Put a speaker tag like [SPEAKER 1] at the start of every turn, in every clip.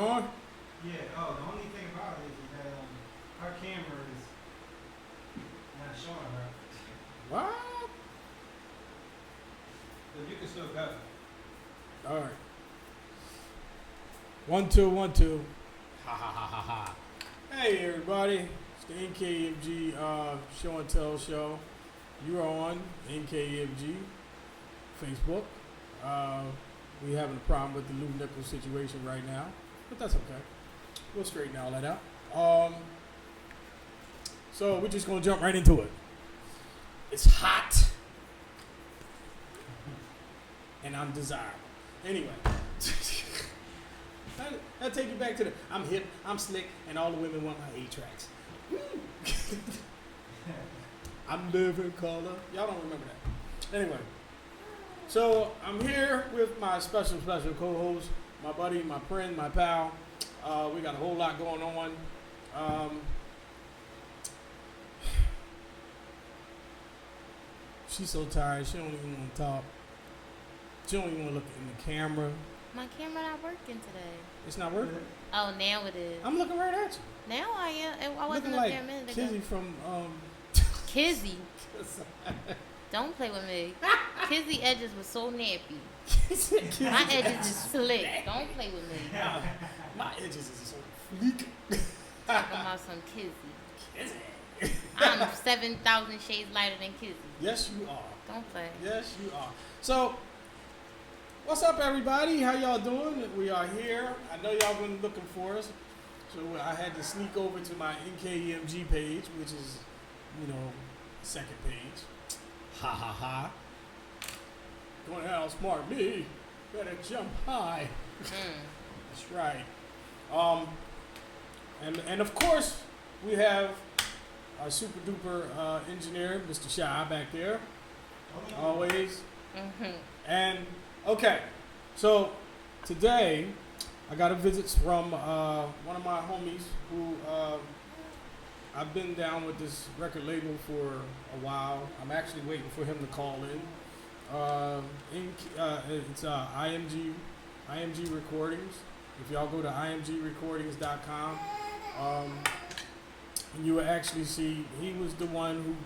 [SPEAKER 1] on?
[SPEAKER 2] Yeah. Oh, the only thing about it is that our camera is not showing her.
[SPEAKER 1] What?
[SPEAKER 2] But you can still go.
[SPEAKER 1] All right. 1 2 1 2. Ha ha ha ha ha. Hey everybody, it's the NKEMG Show and Tell show. You're on NKEMG Facebook. We having a problem with the Lou Nichols situation right now, but that's okay. We'll straighten all that out. So we're just gonna jump right into it. It's hot, and I'm desirable. Anyway. I'll take you back to I'm hip, I'm slick, and all the women want my A-tracks. I'm living color. Y'all don't remember that. Anyway, so I'm here with my special co-host, my buddy, my friend, my pal. We got a whole lot going on. She's so tired, she don't even want to talk. She don't even want to look in the camera.
[SPEAKER 3] My camera not working today.
[SPEAKER 1] It's not working?
[SPEAKER 3] Oh, now it is.
[SPEAKER 1] I'm looking right at you.
[SPEAKER 3] Now I am. I wasn't
[SPEAKER 1] looking
[SPEAKER 3] up
[SPEAKER 1] like
[SPEAKER 3] there a minute ago.
[SPEAKER 1] Kizzy from
[SPEAKER 3] Kizzy. Don't play with me. Kizzy edges was so nappy. My edges is slick. Don't play with me.
[SPEAKER 1] My edges is so fleek.
[SPEAKER 3] Talking about some Kizzy. I'm 7,000 shades lighter than Kizzy.
[SPEAKER 1] Yes, you are.
[SPEAKER 3] Don't play.
[SPEAKER 1] Yes, you are. So, what's up, everybody? How y'all doing? We are here. I know y'all been looking for us. So I had to sneak over to my NKEMG page, which is, second page. Ha ha ha. Going to outsmart me. Better jump high. That's right. And of course, we have our super duper engineer, Mr. Shy, back there. Always. And okay, so today I got a visit from one of my homies who I've been down with this record label for a while. I'm actually waiting for him to call in. It's IMG Recordings. If y'all go to imgrecordings.com, you will actually see he was the one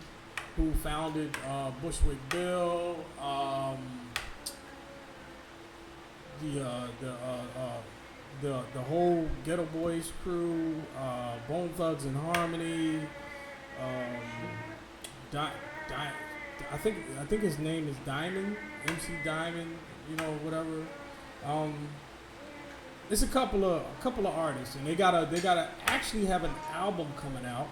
[SPEAKER 1] who founded Bushwick Bill, the whole Ghetto Boys crew, Bone Thugs and Harmony. I think his name is Diamond, MC Diamond. Whatever. It's a couple of artists, and they gotta actually have an album coming out.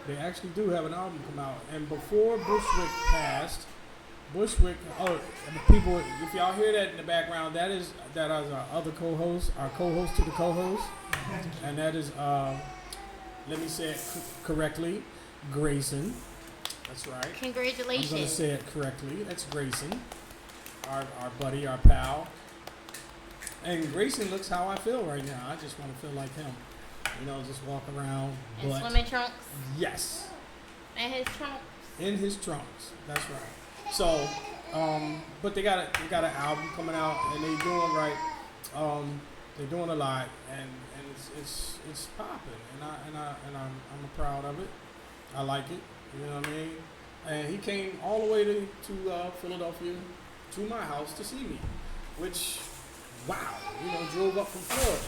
[SPEAKER 1] They actually do have an album come out, and before Bushwick passed, people, if y'all hear that in the background, that is our other co-host, our co-host to the co-host, and that is, let me say it correctly, Grayson. That's right.
[SPEAKER 3] Congratulations.
[SPEAKER 1] I'm gonna say it correctly. That's Grayson, our buddy, our pal. And Grayson looks how I feel right now. I just want to feel like him. Just walk around.
[SPEAKER 3] And swimming trunks?
[SPEAKER 1] Yes.
[SPEAKER 3] And his trunks?
[SPEAKER 1] In his trunks. That's right. So, but they got an album coming out, and they doing right. They're doing a lot, and it's popping, and I'm proud of it. I like it. You know what I mean? And he came all the way to Philadelphia, to my house to see me, which, wow, drove up from Florida.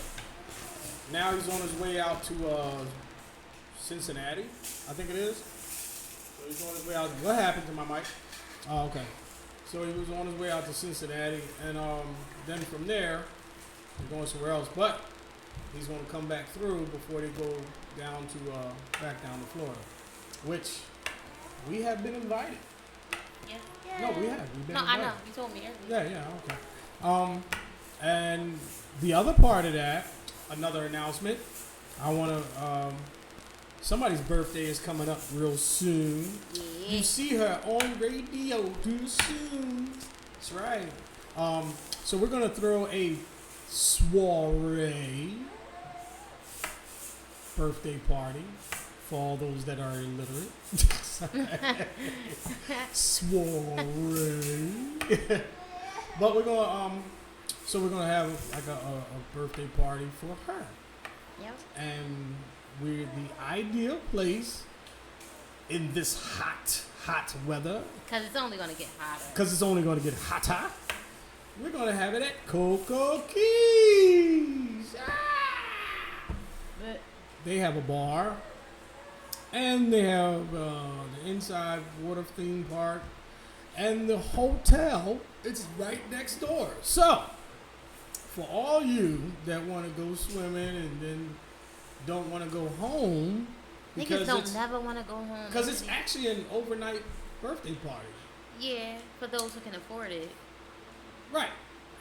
[SPEAKER 1] Now he's on his way out to Cincinnati, I think it is. So he's on his way out. What happened to my mic? Oh, okay. So he was on his way out to Cincinnati, and then from there, he's going somewhere else. But he's going to come back through before they go down to back down to Florida, which we have been invited.
[SPEAKER 3] Yeah.
[SPEAKER 1] No, we have. We've been invited.
[SPEAKER 3] I know. You told me earlier.
[SPEAKER 1] Yeah, okay. And the other part of that, another announcement, I want to, somebody's birthday is coming up real soon.
[SPEAKER 3] Yeah.
[SPEAKER 1] You see her on radio too soon. That's right. So we're going to throw a soiree birthday party for all those that are illiterate. Soiree. But we're going to So we're gonna have like a birthday party for her.
[SPEAKER 3] Yep.
[SPEAKER 1] And we're the ideal place in this hot weather.
[SPEAKER 3] Because it's only going to get hotter.
[SPEAKER 1] Because it's only going to get hotter. We're going to have it at Cocoa Keys.
[SPEAKER 3] But
[SPEAKER 1] They have a bar. And they have the inside water theme park. And the hotel is right next door. So, for all you that want to go swimming and then don't want to go home,
[SPEAKER 3] niggas don't never want to go home.
[SPEAKER 1] Because it's actually an overnight birthday party.
[SPEAKER 3] Yeah, for those who can afford it.
[SPEAKER 1] Right,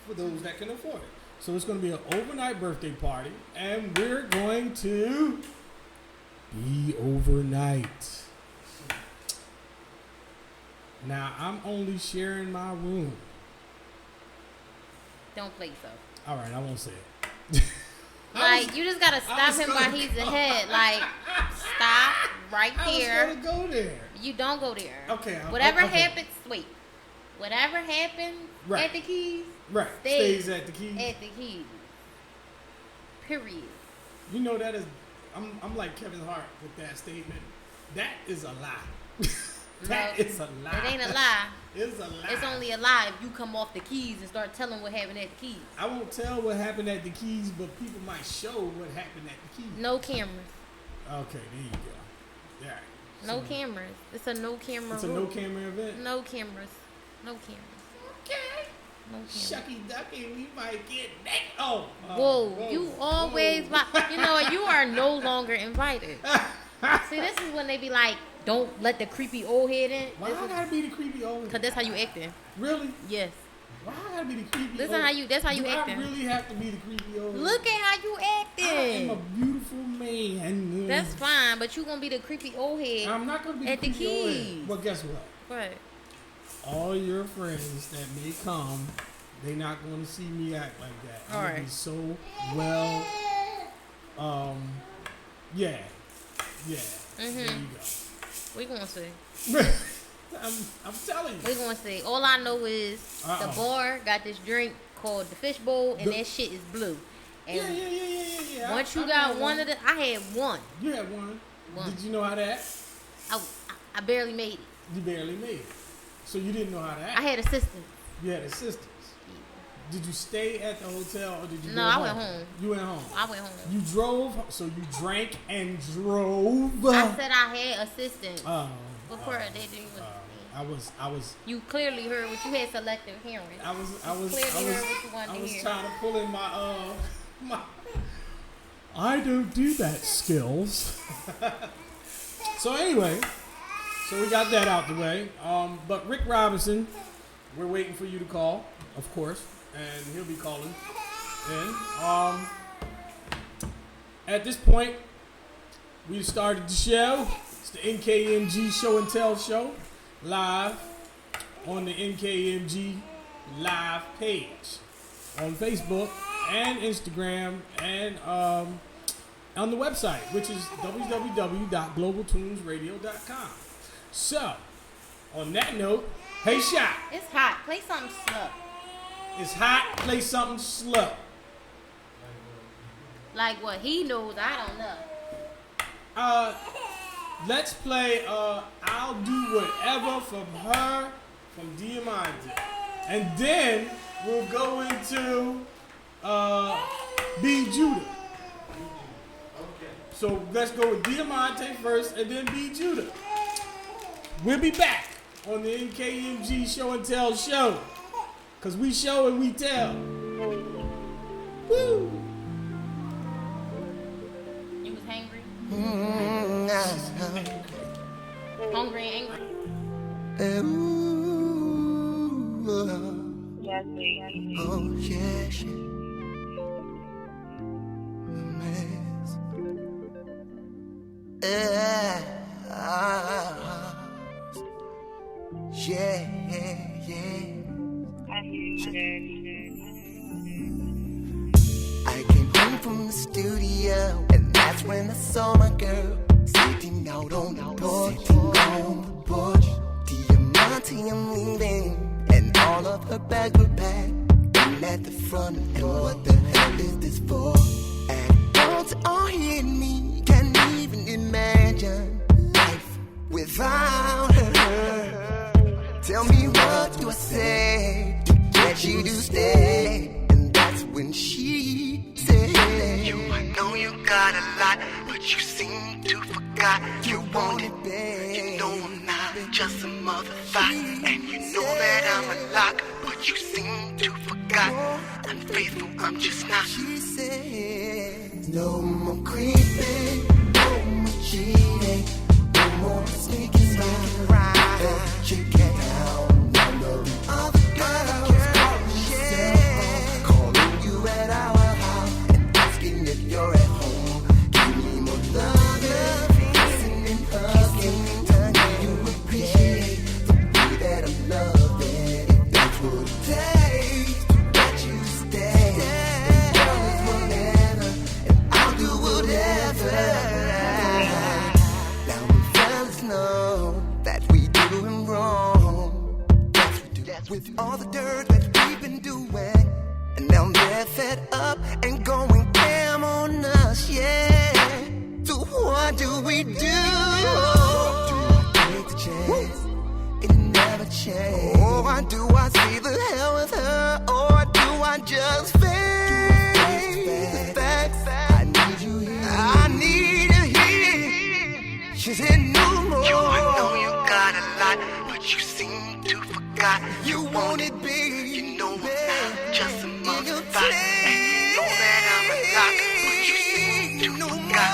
[SPEAKER 1] for those that can afford it. So it's going to be an overnight birthday party, and we're going to be overnight. Now, I'm only sharing my room.
[SPEAKER 3] Don't play so.
[SPEAKER 1] All right, I won't say it.
[SPEAKER 3] Like, you just got to stop him while he's ahead. Like, stop right there.
[SPEAKER 1] I was going to go there.
[SPEAKER 3] You don't go there.
[SPEAKER 1] Okay.
[SPEAKER 3] Whatever
[SPEAKER 1] okay.
[SPEAKER 3] happens, wait. Whatever happens at the Keys,
[SPEAKER 1] right, stays at the Keys.
[SPEAKER 3] At the Keys. Period.
[SPEAKER 1] You know that is, I'm like Kevin Hart with that statement. That is a lie. That is a lie.
[SPEAKER 3] It ain't a lie.
[SPEAKER 1] It's a lie.
[SPEAKER 3] It's only a lie if you come off the Keys and start telling what happened at the Keys.
[SPEAKER 1] I won't tell what happened at the Keys, but people might show what happened at the Keys.
[SPEAKER 3] No cameras.
[SPEAKER 1] Okay, there you go. All right.
[SPEAKER 3] No cameras. It's a no camera.
[SPEAKER 1] It's a no camera event?
[SPEAKER 3] No cameras. No cameras.
[SPEAKER 1] Okay.
[SPEAKER 3] No cameras.
[SPEAKER 1] Shucky ducky, we might get that. Oh.
[SPEAKER 3] Whoa. You always, you know what? You are no longer invited. See, this is when they be like, don't let the creepy old head in.
[SPEAKER 1] Why I gotta be the creepy old head?
[SPEAKER 3] Because that's how you acting.
[SPEAKER 1] Really?
[SPEAKER 3] Yes.
[SPEAKER 1] Why I gotta be the creepy
[SPEAKER 3] That's
[SPEAKER 1] old
[SPEAKER 3] how you acting.
[SPEAKER 1] I really have to be the creepy old head?
[SPEAKER 3] Look at how you acting.
[SPEAKER 1] I am a beautiful man.
[SPEAKER 3] That's fine, but you gonna be the creepy old head.
[SPEAKER 1] I'm not gonna be
[SPEAKER 3] at
[SPEAKER 1] the creepy old
[SPEAKER 3] Keys.
[SPEAKER 1] head. Well, guess what?
[SPEAKER 3] What?
[SPEAKER 1] All your friends that may come, they not going to see me act like that. I'm going to be so well, yeah. There you go.
[SPEAKER 3] We gonna see.
[SPEAKER 1] I'm telling you.
[SPEAKER 3] We gonna see. All I know is the bar got this drink called the fishbowl, and that shit is blue. And
[SPEAKER 1] yeah.
[SPEAKER 3] Once you got one of the, I had one.
[SPEAKER 1] You had one. Did you know how to act?
[SPEAKER 3] I barely made it.
[SPEAKER 1] You barely made it. So you didn't know how to act?
[SPEAKER 3] I had assistants.
[SPEAKER 1] You had assistants. Did you stay at the hotel or did you go
[SPEAKER 3] I
[SPEAKER 1] home?
[SPEAKER 3] went home.
[SPEAKER 1] You went home?
[SPEAKER 3] I went home.
[SPEAKER 1] You drove, so you drank and drove?
[SPEAKER 3] I said I had assistants. Before they didn't even.
[SPEAKER 1] I was.
[SPEAKER 3] You clearly heard what you had selective hearing.
[SPEAKER 1] I was
[SPEAKER 3] heard what you wanted to hear.
[SPEAKER 1] trying to pull in my I don't do that skills. So anyway, so we got that out the way. But Rick Robinson, we're waiting for you to call, of course, and he'll be calling in. At this point, we started the show. It's the NKEMG Show and Tell Show, live on the NKEMG Live page on Facebook and Instagram and on the website, which is www.globaltunesradio.com. So, on that note, hey Shot.
[SPEAKER 3] It's hot. Play something slow.
[SPEAKER 1] It's hot. Play something slow.
[SPEAKER 3] Like what he knows, I don't know.
[SPEAKER 1] Let's play I'll Do Whatever from her, from Diamante. And then we'll go into B. Judah.
[SPEAKER 2] Okay.
[SPEAKER 1] So let's go with Diamante first and then B. Judah. We'll be back on the NKEMG Show and Tell show. Because we show and we tell. Woo!
[SPEAKER 3] You was hungry? Hungry and angry?
[SPEAKER 4] Yes, baby.
[SPEAKER 5] Oh, yeah, shit. I came home from the studio, and that's when I saw my girl sitting out on the porch. Diamante, I'm leaving, and all of her bags were packed. And at the front know you got a lot, but you seem to forgot you want it, babe. You know I'm not just a motherfucker, and you know that I'm a lock, but you seem to forgot I'm faithful, I'm just not. She says, no more creeping, no more cheating, no more sneaking around, checking out none of the other girls, calling you at our house and asking if you're at home. Give me more love, kissing and hugging, telling you appreciate the way that I'm loving. If that's what it takes to let you stay, then girl, it's whatever, and I'll do whatever. Now the fellas know that we doing wrong. Yes, we do. With all the dirt that we've been doing, and now they're fed up and going damn on us, yeah. So what do we do? Do I take the chance? It never changed. Or do I see the hell with her? Or do I just face the facts? I need you here. I need you here. She said no more. You know you got a lot, but you seem to forgot you want it big. You know I'm not just a motherfucker, and you know that I'm a lock, but you seem to forgot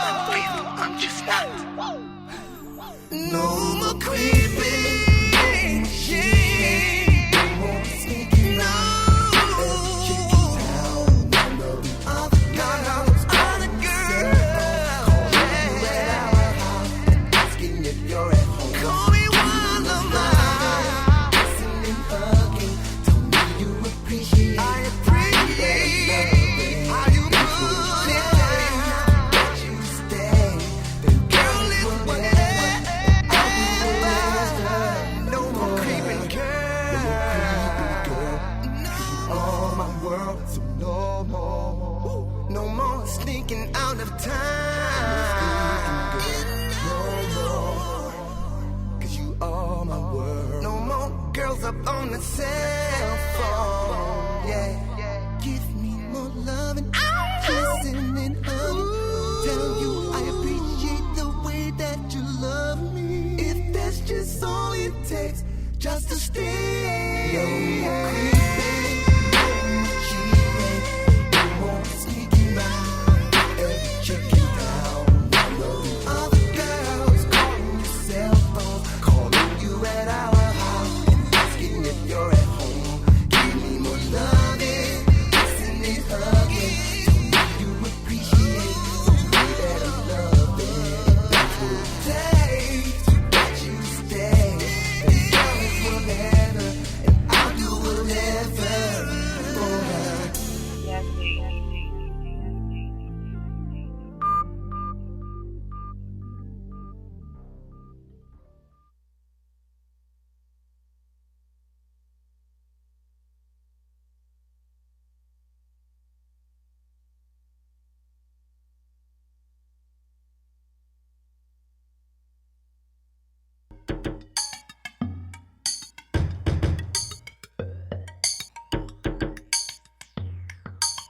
[SPEAKER 5] I'm faithful, I'm just not. No more creeping, yeah. No more sneaking out, checking out none of the other girls, calling you at our house and asking if you're at home. Call me one of mine, kissing and hugging, tell me you appreciate. I appreciate how you put it down, that you stay. Then girl, it's whatever, I'll do whatever. No more creeping, girl. All my world, so no more. No more sneaking out of time. No more, 'cause you are my world. No more girls up on the cell phone. Yeah, give me more loving, kissing and hugging. Tell you I appreciate the way that you love me. If that's just all it takes, just to stay. No more creeping, no more cheating, no more sneaking out, checking out all of the other girls, calling your cell phone, calling you at our house and asking if you're at home. Give me more loving, kissing and hugging, tell me you appreciate the way that I love it. That's what it takes to let you stay. And girl, it's whatever, and I'll do whatever for her.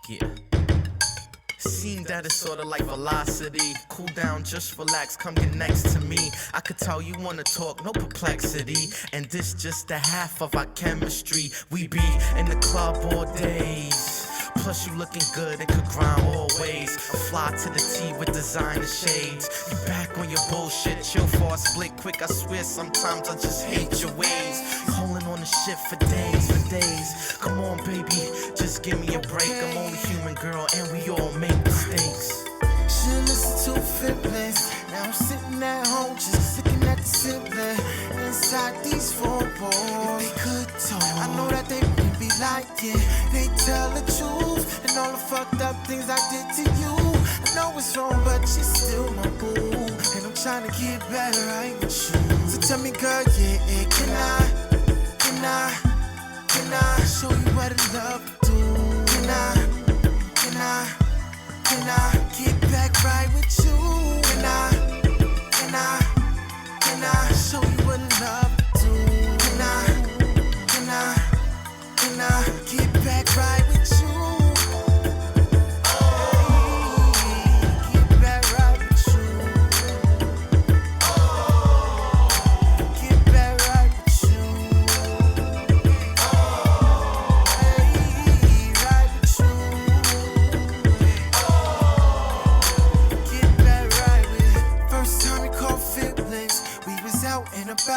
[SPEAKER 4] Yeah. Seem that it's sorta like velocity. Cool down, just relax, come get next to me. I could tell you wanna talk, no perplexity. And this just a half of our chemistry. We be in the club all days. Plus you looking good and could grind always. Fly to the T with designer shades. You back on your bullshit, chill for a split quick. I swear sometimes I just hate your ways. Holding on the shit for days, Come on baby, just give me a break. I'm only human, girl, and we all make mistakes.
[SPEAKER 5] Should listen to Fitness. Now I'm sitting at home just looking at the sibling inside these four walls. If they could talk, I know that they wouldn't be like it. They tell the truth and all the fucked up things I did to you. I know it's wrong, but you're still my boo, and I'm trying to get better right with you. So tell me, girl, yeah, can I show you what I love to do? Can I get back right with you? Can I show you what I love to do? Can I get back right with you? Oh,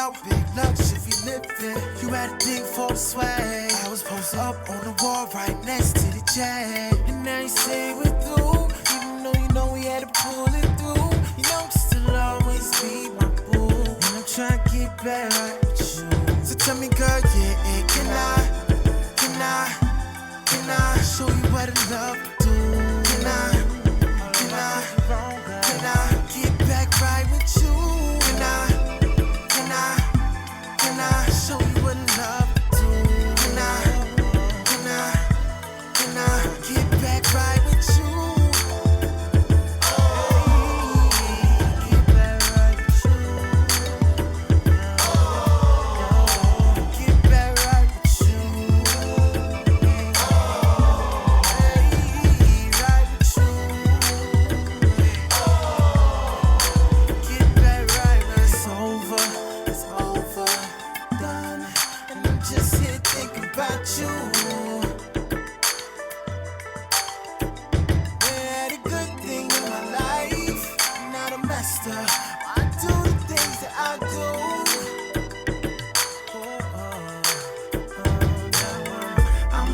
[SPEAKER 5] out, big luxury living. You had a thing for the swag. I was posted up on the wall right next to the Jag. And now you say we're through, even though you know we had to pull it through. You know you still always be my boo, and I'm trying to get back right with you. So tell me, girl, yeah, can I show you what I love to do? Can I get back right with you? Can I show you what I love to do? Can I get back right with you? Get back right with you. Get back right with you. Right with you. Get back right. It's over, done. And I'm just here thinking about you. Had a good thing in my life, not a messed up. I do the things that I do. I'm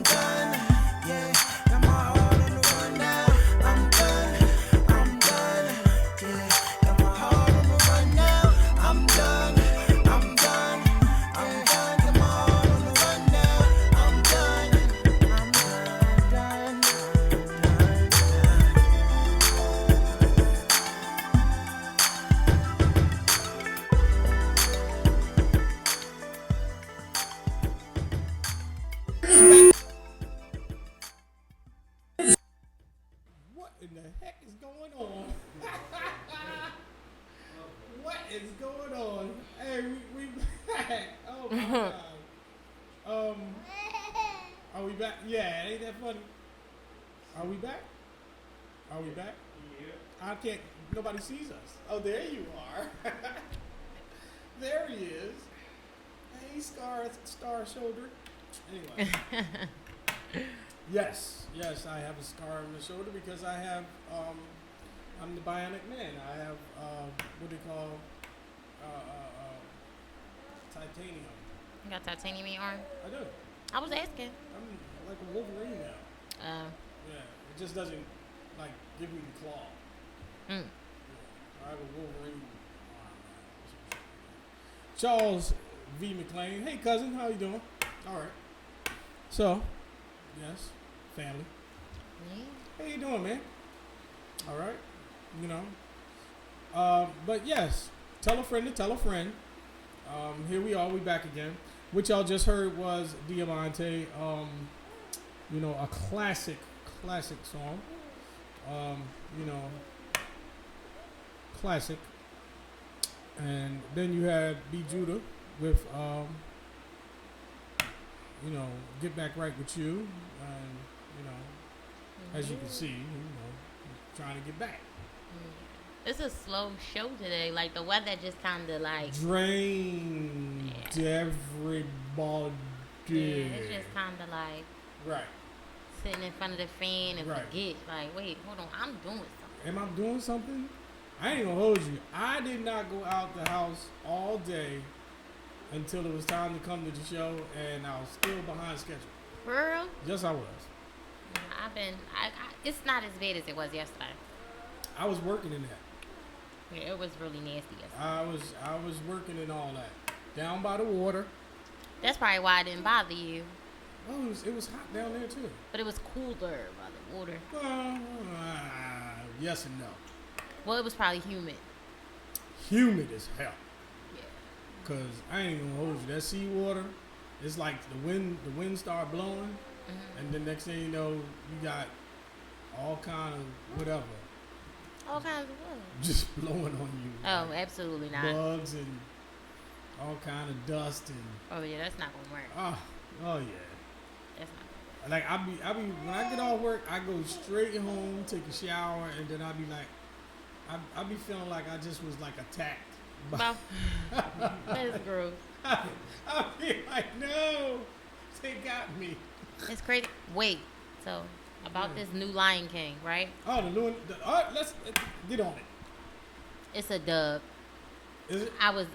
[SPEAKER 5] done, yeah. Got my heart on the run now. I'm done, yeah. Got my heart on the run now. I'm done, yeah. Got my heart on the run now. I'm done.
[SPEAKER 1] What in the heck is going on? What is going on? Hey, we back. Oh my god. Are we back? Yeah, ain't that funny? Are we back? Are we back?
[SPEAKER 2] Yeah.
[SPEAKER 1] I can't. Nobody sees us. Oh, there you are. There he is. Hey, Star Shoulder. Anyway. Yes, I have a scar on the shoulder because I have, I'm the bionic man. I have, what they call, titanium.
[SPEAKER 3] You got titanium in your arm?
[SPEAKER 1] I do.
[SPEAKER 3] I was asking.
[SPEAKER 1] I'm like a Wolverine now. Yeah, it just doesn't, like, give me the claw.
[SPEAKER 3] Mm.
[SPEAKER 1] Yeah, I have a Wolverine arm now. Charles V. McLean. Hey, cousin, how you doing? All right. So, yes, family.
[SPEAKER 3] Yeah.
[SPEAKER 1] How you doing, man? All right. You know. But yes, tell a friend to tell a friend. Here we are. We back again. What y'all just heard was Diamante. You know, a classic song. You know, classic. And then you had B. Judah with, you know, Get Back Right With You. And, you know, as you can see, you know, trying to get back.
[SPEAKER 3] It's a slow show today. Like, the weather just kind of like
[SPEAKER 1] Drained everybody.
[SPEAKER 3] Yeah, it's just kind of like
[SPEAKER 1] Right.
[SPEAKER 3] sitting in front of the fan and
[SPEAKER 1] Right.
[SPEAKER 3] forget. Like, wait, hold on, I'm doing something.
[SPEAKER 1] Am I doing something? I ain't gonna hold you. I did not go out the house all day until it was time to come to the show, and I was still behind schedule.
[SPEAKER 3] For real?
[SPEAKER 1] Yes, I was.
[SPEAKER 3] It's not as bad as it was yesterday.
[SPEAKER 1] I was working in that.
[SPEAKER 3] Yeah, it was really nasty yesterday.
[SPEAKER 1] I was working in all that. Down by the water.
[SPEAKER 3] That's probably why it didn't bother you.
[SPEAKER 1] Oh, it was hot down there too.
[SPEAKER 3] But it was cooler by the water.
[SPEAKER 1] Yes and no.
[SPEAKER 3] Well, it was probably humid.
[SPEAKER 1] Humid as hell.
[SPEAKER 3] Yeah.
[SPEAKER 1] Cause I ain't gonna hold you. That seawater, it's like the wind start blowing, and then next thing you know, you got all kind of whatever
[SPEAKER 3] All kinds of what?
[SPEAKER 1] just blowing on you.
[SPEAKER 3] Oh,
[SPEAKER 1] like
[SPEAKER 3] absolutely not.
[SPEAKER 1] bugs and all kind of dust and
[SPEAKER 3] Oh yeah, that's not gonna work.
[SPEAKER 1] oh yeah.
[SPEAKER 3] That's not gonna work.
[SPEAKER 1] Like I be when I get off work, I go straight home, take a shower, and then I be like, I be feeling like I just was like attacked.
[SPEAKER 3] Well, that's gross.
[SPEAKER 1] I be like, no, they got me.
[SPEAKER 3] It's crazy. Wait, so about this new Lion King, right?
[SPEAKER 1] Oh, let's get on it.
[SPEAKER 3] It's a dub.
[SPEAKER 1] Is it?
[SPEAKER 3] I was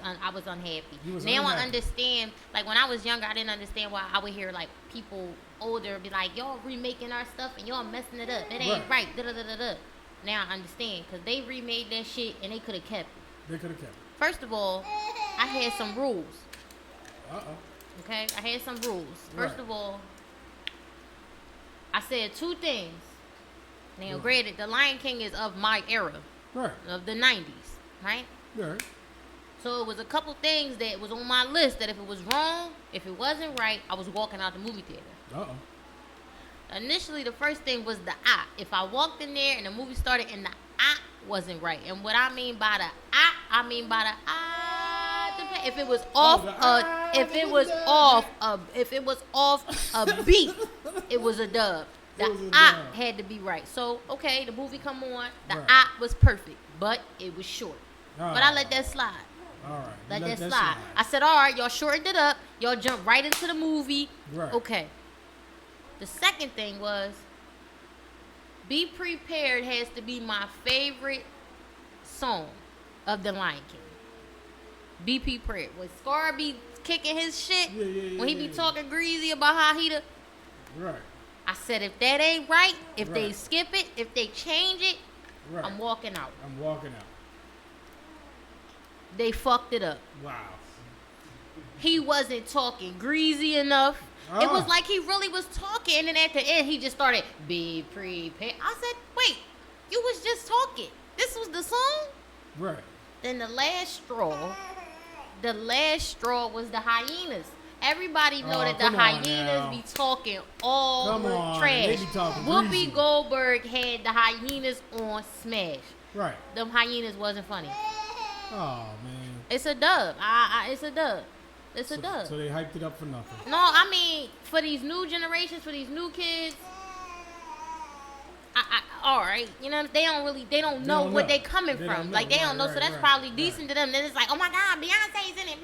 [SPEAKER 3] unhappy.
[SPEAKER 1] You was
[SPEAKER 3] Now I
[SPEAKER 1] unhappy.
[SPEAKER 3] understand. Like when I was younger, I didn't understand why I would hear like people older be like, "Y'all remaking our stuff and y'all messing it up. It ain't right." Da da da da da. Now I understand because they remade that shit and they could have kept it.
[SPEAKER 1] They could have kept it.
[SPEAKER 3] First of all, I had some rules.
[SPEAKER 1] Uh-oh.
[SPEAKER 3] Okay, I had some rules. First of all, I said two things. Now, granted, The Lion King is of my era,
[SPEAKER 1] Right.
[SPEAKER 3] of the 90s, right?
[SPEAKER 1] Right.
[SPEAKER 3] So it was a couple things that was on my list that if it was wrong, if it wasn't right, I was walking out the movie theater.
[SPEAKER 1] Uh-oh.
[SPEAKER 3] Initially, the first thing was the eye. If I walked in there and the movie started and the eye wasn't right, and what I mean by the eye, I mean by the eye. If it was off, if it was off a beat, it was a dub. The eye had to be right. So okay, the movie come on. The eye was perfect, but it was short. But I let that slide.
[SPEAKER 1] All right.
[SPEAKER 3] Let that slide. I said, all right, y'all shortened it up. Y'all jumped right into the movie.
[SPEAKER 1] Right.
[SPEAKER 3] Okay. The second thing was, Be Prepared has to be my favorite song of The Lion King. Be Prepared. When Scar be kicking his shit, when he be talking greasy about how he
[SPEAKER 1] Right.
[SPEAKER 3] I said, if that ain't right, if they skip it, if they change it, I'm walking out.
[SPEAKER 1] I'm walking out.
[SPEAKER 3] They fucked it up.
[SPEAKER 1] Wow.
[SPEAKER 3] He wasn't talking greasy enough. It was like he really was talking, and then at the end, he just started, be prepared. I said, wait, you was just talking. This was the song?
[SPEAKER 1] Right.
[SPEAKER 3] Then the last straw was the hyenas. Everybody know that the hyenas be talking all trash.
[SPEAKER 1] They be talking
[SPEAKER 3] Whoopi
[SPEAKER 1] greasy.
[SPEAKER 3] Goldberg had the hyenas on Smash.
[SPEAKER 1] Right.
[SPEAKER 3] Them hyenas wasn't funny.
[SPEAKER 1] Oh, man.
[SPEAKER 3] It's a dub. It's a dub. It's a dub.
[SPEAKER 1] So they hyped it up for nothing.
[SPEAKER 3] No, I mean, for these new generations, for these new kids, all right, you know, they don't know what they coming from. Like, they don't know, so that's probably decent to them. Then it's like, oh my God, Beyonce's in it.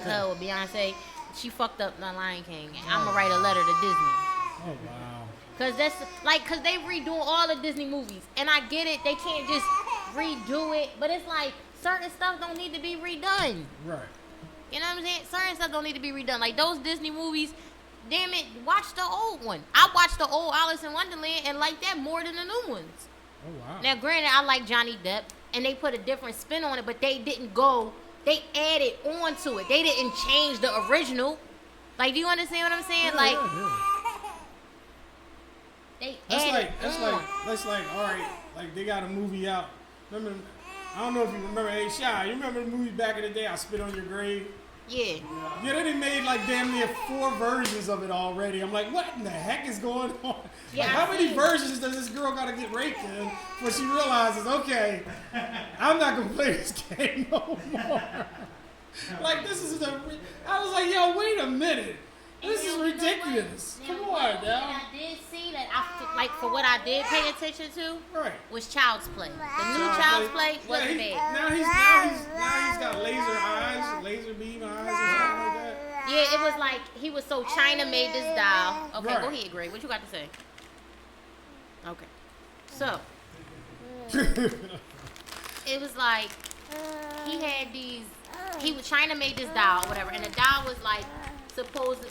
[SPEAKER 3] Oh, Beyonce, she fucked up The Lion King. I'm gonna write a letter to Disney.
[SPEAKER 1] Oh, wow.
[SPEAKER 3] Cause they redoing all the Disney movies, and I get it, they can't just redo it, but it's like certain stuff don't need to be redone.
[SPEAKER 1] Right.
[SPEAKER 3] You know what I'm saying? Certain stuff don't need to be redone. Like those Disney movies, damn it, watch the old one. I watched the old Alice in Wonderland and like that more than the new ones.
[SPEAKER 1] Oh, wow.
[SPEAKER 3] Now, granted, I like Johnny Depp, and they put a different spin on it, but they didn't go. They added on to it. They didn't change the original. Like, do you understand what I'm saying? They added on.
[SPEAKER 1] That's like, all right, like they got a movie out. Remember, I don't know if you remember, hey, Shy, you remember the movie back in the day, I Spit on Your Grave?
[SPEAKER 3] Yeah.
[SPEAKER 1] Yeah, they done made like damn near 4 versions of it already. I'm like, what in the heck is going on?
[SPEAKER 3] Yeah,
[SPEAKER 1] like, how many versions does this girl gotta get raped in before she realizes, okay, I'm not gonna play this game no more? Like, this is I was like, yo, wait a minute. This is ridiculous. Come on, now.
[SPEAKER 3] I did see that. For what I did pay attention to, was Child's Play. The new Child's Play wasn't bad.
[SPEAKER 1] Now he's got laser eyes, laser beam eyes, or something like that.
[SPEAKER 3] Yeah, it was like he was so China made this doll. Okay, go ahead, Greg. What you got to say? Okay, so it was like he had these. China made this doll, whatever, and the doll was like supposedly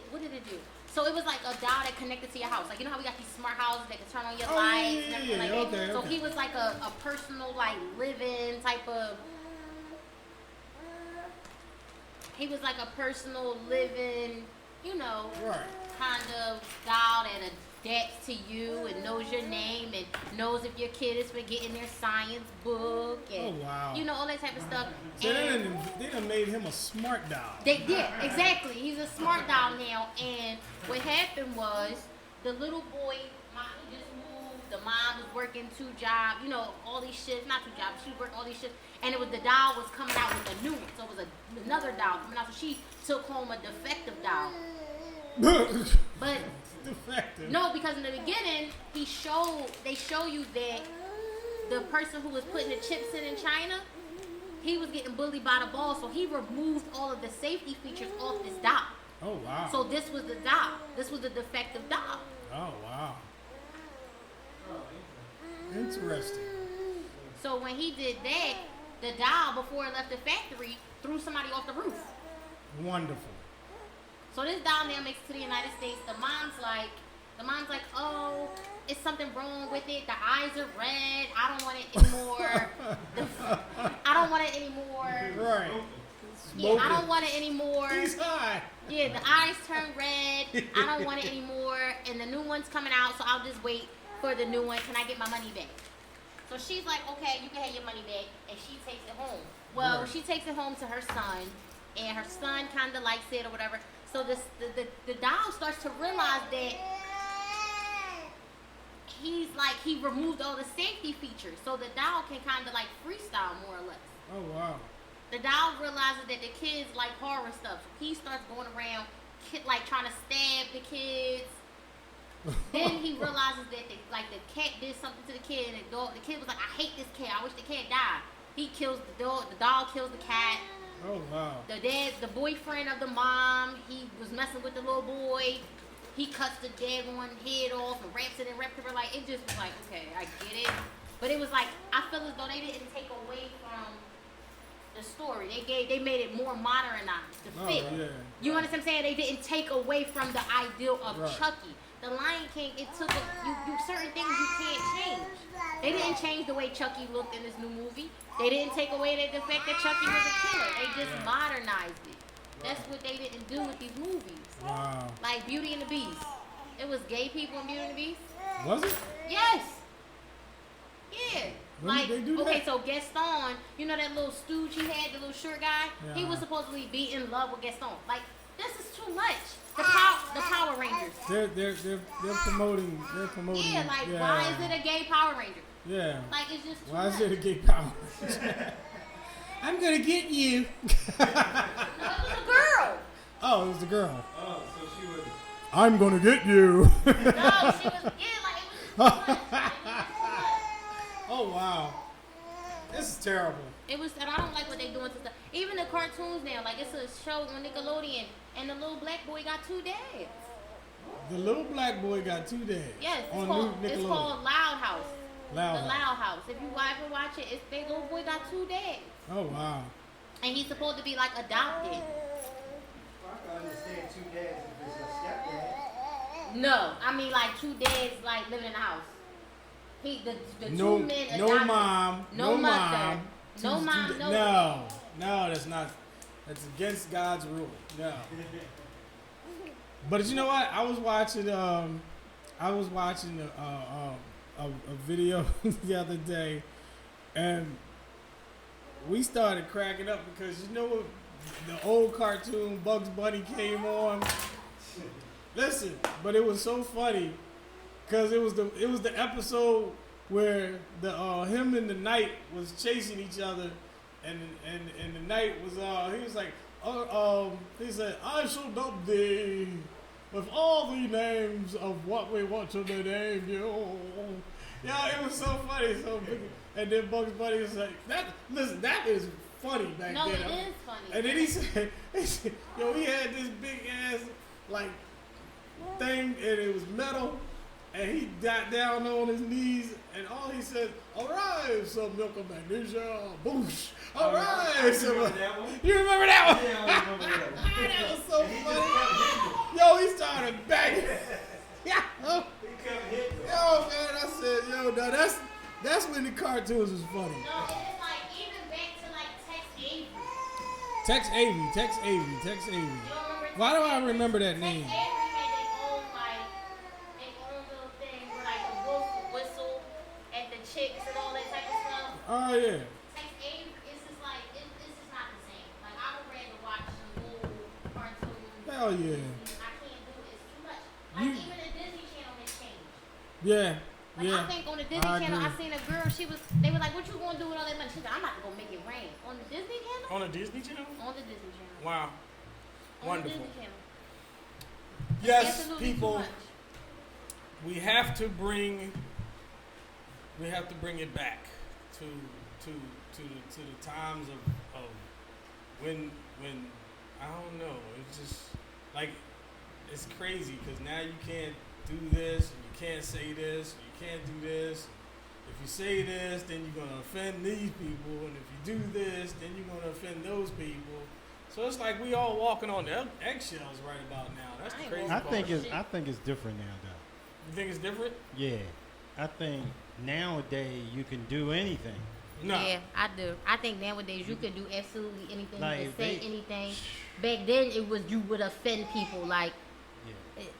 [SPEAKER 3] what did it do? So it was like a doll that connected to your house. Like, you know how we got these smart houses that can turn on your lights and everything like that? So he was like a personal, like, living type of... He was like a personal living, you know, kind of doll that adapts to you and knows your name and knows if your kid is forgetting their science book and, you know, all that type of stuff.
[SPEAKER 1] So they done made him a smart doll.
[SPEAKER 3] They did, exactly. He's a smart doll now. And what happened was the little boy, he just moved. The mom was working 2 jobs, you know, all these shifts, not 2 jobs. She worked all these shifts, and the doll was coming out with a new one. So it was another doll coming out. So she took home a defective doll. But
[SPEAKER 1] defective.
[SPEAKER 3] No, because in the beginning, they show you that the person who was putting the chips in China, he was getting bullied by the boss, so he removed all of the safety features off this doll.
[SPEAKER 1] Oh, wow.
[SPEAKER 3] So this was the doll. This was the defective doll.
[SPEAKER 1] Oh, wow. Interesting.
[SPEAKER 3] So when he did that, the doll, before it left the factory, threw somebody off the roof.
[SPEAKER 1] Wonderful.
[SPEAKER 3] So this doll now makes it to the United States. The mom's like, oh, is something wrong with it? The eyes are red. I don't want it anymore. I don't want it anymore.
[SPEAKER 1] Right.
[SPEAKER 3] Yeah, I don't want it anymore.
[SPEAKER 1] He's high.
[SPEAKER 3] Yeah, the eyes turn red. I don't want it anymore. And the new one's coming out, so I'll just wait for the new one. Can I get my money back? So she's like, okay, you can have your money back. And she takes it home. Well,
[SPEAKER 1] Right.
[SPEAKER 3] she takes it home to her son. And her son kind of likes it or whatever. So the doll starts to realize that he removed all the safety features. So the doll can kind of like freestyle more or less.
[SPEAKER 1] Oh, wow.
[SPEAKER 3] The doll realizes that the kids like horror stuff. So he starts going around trying to stab the kids. Then he realizes that the cat did something to the kid, and the kid was like, I hate this cat. I wish the cat died. He kills the dog. The dog kills the cat.
[SPEAKER 1] Oh, wow.
[SPEAKER 3] The boyfriend of the mom, he was messing with the little boy. He cuts the daggone head off and wraps it in wrap paper. Like, it just was like, okay, I get it. But it was like, I feel as though they didn't take away from the story. They made it more modernized to fit.
[SPEAKER 1] Yeah.
[SPEAKER 3] You understand what I'm saying? They didn't take away from the ideal of
[SPEAKER 1] Right.
[SPEAKER 3] Chucky. The Lion King, it took certain things you can't change. They didn't change the way Chucky looked in this new movie. They didn't take away the fact that Chucky was a killer. They just modernized it. That's what they didn't do with these movies.
[SPEAKER 1] Wow.
[SPEAKER 3] Like Beauty and the Beast. It was gay people in Beauty and the Beast.
[SPEAKER 1] Was it?
[SPEAKER 3] Yes. Yeah.
[SPEAKER 1] When did they do
[SPEAKER 3] okay,
[SPEAKER 1] that?
[SPEAKER 3] so Gaston, you know that little stooge he had, the little short guy? He
[SPEAKER 1] Yeah.
[SPEAKER 3] was supposedly be in love with Gaston. Like, this is too much. The Power Rangers.
[SPEAKER 1] They're promoting.
[SPEAKER 3] Yeah, like, why is it a gay Power Ranger?
[SPEAKER 1] Yeah.
[SPEAKER 3] Like, it's just too
[SPEAKER 1] Why
[SPEAKER 3] much.
[SPEAKER 1] is it a gay power? I'm gonna get you.
[SPEAKER 3] No, it was a girl.
[SPEAKER 1] Oh, it was the girl.
[SPEAKER 2] Oh, so she was.
[SPEAKER 1] I'm gonna get you.
[SPEAKER 3] No, she was, yeah, like, it was just too much.
[SPEAKER 1] Oh, wow. This is terrible.
[SPEAKER 3] It was, and I don't like what they doing to stuff. Even the cartoons now, like, it's a show on Nickelodeon, and the little black boy got 2 dads.
[SPEAKER 1] The little black boy got 2 days.
[SPEAKER 3] Yes,
[SPEAKER 1] on
[SPEAKER 3] it's
[SPEAKER 1] Nickelodeon.
[SPEAKER 3] called Loud House.
[SPEAKER 1] Loud
[SPEAKER 3] The
[SPEAKER 1] House.
[SPEAKER 3] Loud House. If you ever watch it, the little boy got 2 dads.
[SPEAKER 1] Oh, wow.
[SPEAKER 3] And he's supposed to be like adopted.
[SPEAKER 2] Well, I can understand 2 dads if it's a stepdad.
[SPEAKER 3] No, I mean like 2 dads like living in the house. The
[SPEAKER 1] No,
[SPEAKER 3] 2 men adopted.
[SPEAKER 1] no mom,
[SPEAKER 3] No
[SPEAKER 1] no
[SPEAKER 3] mother.
[SPEAKER 1] mom.
[SPEAKER 3] No mom, no.
[SPEAKER 1] No, that's not. That's against God's rule. No. But you know what? I was watching a video the other day, and we started cracking up because you know what? The old cartoon Bugs Bunny came on. Listen, but it was so funny because it was the episode where the him and the knight was chasing each other, and the knight was he was like he said, I shall dub thee with all the names of what we want to name you. Yeah, it was so funny. And then Bugs Bunny was like, that is funny back
[SPEAKER 3] No,
[SPEAKER 1] then.
[SPEAKER 3] it is funny.
[SPEAKER 1] And then he said, yo, he had this big ass like thing, and it was metal, and he got down on his knees, and all he said, all right, some milk of magnesia, boosh. All right.
[SPEAKER 2] I remember that one.
[SPEAKER 1] You remember that one?
[SPEAKER 2] Yeah, I remember that one.
[SPEAKER 1] That was so funny. Yo, he started banging. Yeah.
[SPEAKER 2] He kept hitting.
[SPEAKER 1] Yo, man, I said, yo, now that's when the cartoons was funny.
[SPEAKER 3] No, it is like even back to like
[SPEAKER 1] Tex
[SPEAKER 3] Tex Avery.
[SPEAKER 1] Avery.
[SPEAKER 3] You don't remember
[SPEAKER 1] Why do I
[SPEAKER 3] Tex
[SPEAKER 1] remember that
[SPEAKER 3] Avery?
[SPEAKER 1] name?
[SPEAKER 3] Tex Avery had their own little thing where like the wolf would whistle at the chicks and all that type of stuff.
[SPEAKER 1] Oh, yeah.
[SPEAKER 3] Tex Avery, it's just like, it's just not the same. Like, I would rather watch some old cartoons.
[SPEAKER 1] Hell yeah.
[SPEAKER 3] I can't do it. It's too much. Like,
[SPEAKER 1] You-
[SPEAKER 3] even the Disney Channel has changed.
[SPEAKER 1] Yeah.
[SPEAKER 3] Like,
[SPEAKER 1] Yeah.
[SPEAKER 3] I think on the Disney
[SPEAKER 1] I
[SPEAKER 3] Channel,
[SPEAKER 1] agree.
[SPEAKER 3] I seen a girl, they were like, what you gonna do with all that money? She said, I'm about to go make it rain. On the Disney Channel?
[SPEAKER 1] On the Disney Channel?
[SPEAKER 3] On the Disney Channel.
[SPEAKER 1] Wow.
[SPEAKER 3] On
[SPEAKER 1] Wonderful.
[SPEAKER 3] the Disney Channel.
[SPEAKER 1] Yes,
[SPEAKER 3] Absolutely too
[SPEAKER 1] people,
[SPEAKER 3] much.
[SPEAKER 1] we have to bring it back to the times of when I don't know, it's just like it's crazy because now you can't do this, and you can't say this, and you can't do this, if you say this, then you're gonna offend these people, and if you do this, then you're gonna offend those people. So it's like we all walking on eggshells right about now. That's the crazy part.
[SPEAKER 6] I think it's different now, though.
[SPEAKER 1] You think it's different?
[SPEAKER 6] Yeah, I think nowadays you can do anything.
[SPEAKER 1] No.
[SPEAKER 3] Yeah, I do. I think nowadays you can do absolutely anything,
[SPEAKER 6] Like,
[SPEAKER 3] you can say
[SPEAKER 6] they-
[SPEAKER 3] anything. Back then it was you would offend people. Like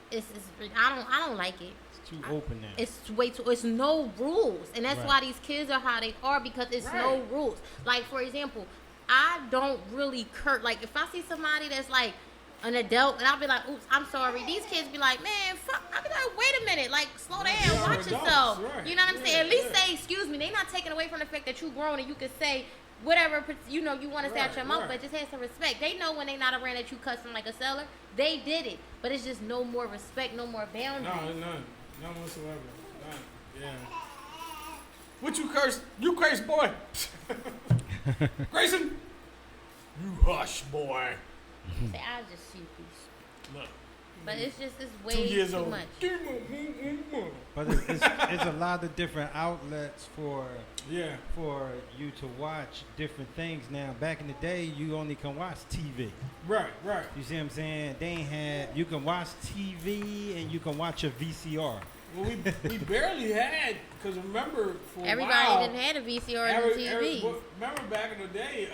[SPEAKER 3] it's I don't like it.
[SPEAKER 6] It's too open now.
[SPEAKER 3] It's way too. It's no rules, and that's
[SPEAKER 6] Right.
[SPEAKER 3] why these kids are how they are because it's no
[SPEAKER 1] Right.
[SPEAKER 3] rules. Like for example, I don't really curse. Like if I see somebody that's like an adult, and I'll be like, "Oops, I'm sorry." These kids be like, "Man, fuck!" I'll be like, "Wait a minute, like slow
[SPEAKER 1] Right,
[SPEAKER 3] down,
[SPEAKER 1] they are
[SPEAKER 3] watch
[SPEAKER 1] adults,
[SPEAKER 3] yourself."
[SPEAKER 1] right.
[SPEAKER 3] You know what I'm saying?
[SPEAKER 1] Yeah,
[SPEAKER 3] At least
[SPEAKER 1] yeah.
[SPEAKER 3] say excuse me. They not taking away from the fact that you grown and you can say whatever you know you want to say out
[SPEAKER 1] Right,
[SPEAKER 3] your mouth,
[SPEAKER 1] right.
[SPEAKER 3] but just have some respect. They know when they not around that you cussing like a seller. They did it, but it's just no more respect, no more boundaries.
[SPEAKER 1] No, none whatsoever. None. Yeah. What you curse? You curse, boy. Grayson, you hush, boy.
[SPEAKER 3] Say, I just see these.
[SPEAKER 1] Look.
[SPEAKER 3] But it's just it's
[SPEAKER 1] 2
[SPEAKER 3] way
[SPEAKER 1] years
[SPEAKER 3] too
[SPEAKER 1] old.
[SPEAKER 3] much.
[SPEAKER 6] But it's a lot of different outlets for
[SPEAKER 1] Yeah.
[SPEAKER 6] you to watch different things now. Back in the day, you only can watch TV.
[SPEAKER 1] Right.
[SPEAKER 6] You see what I'm saying? They ain't had. You can watch TV and you can watch a VCR.
[SPEAKER 1] Well, we barely had, because remember for a
[SPEAKER 3] Everybody
[SPEAKER 1] while,
[SPEAKER 3] didn't have a VCR and a TV.
[SPEAKER 1] remember back in the day,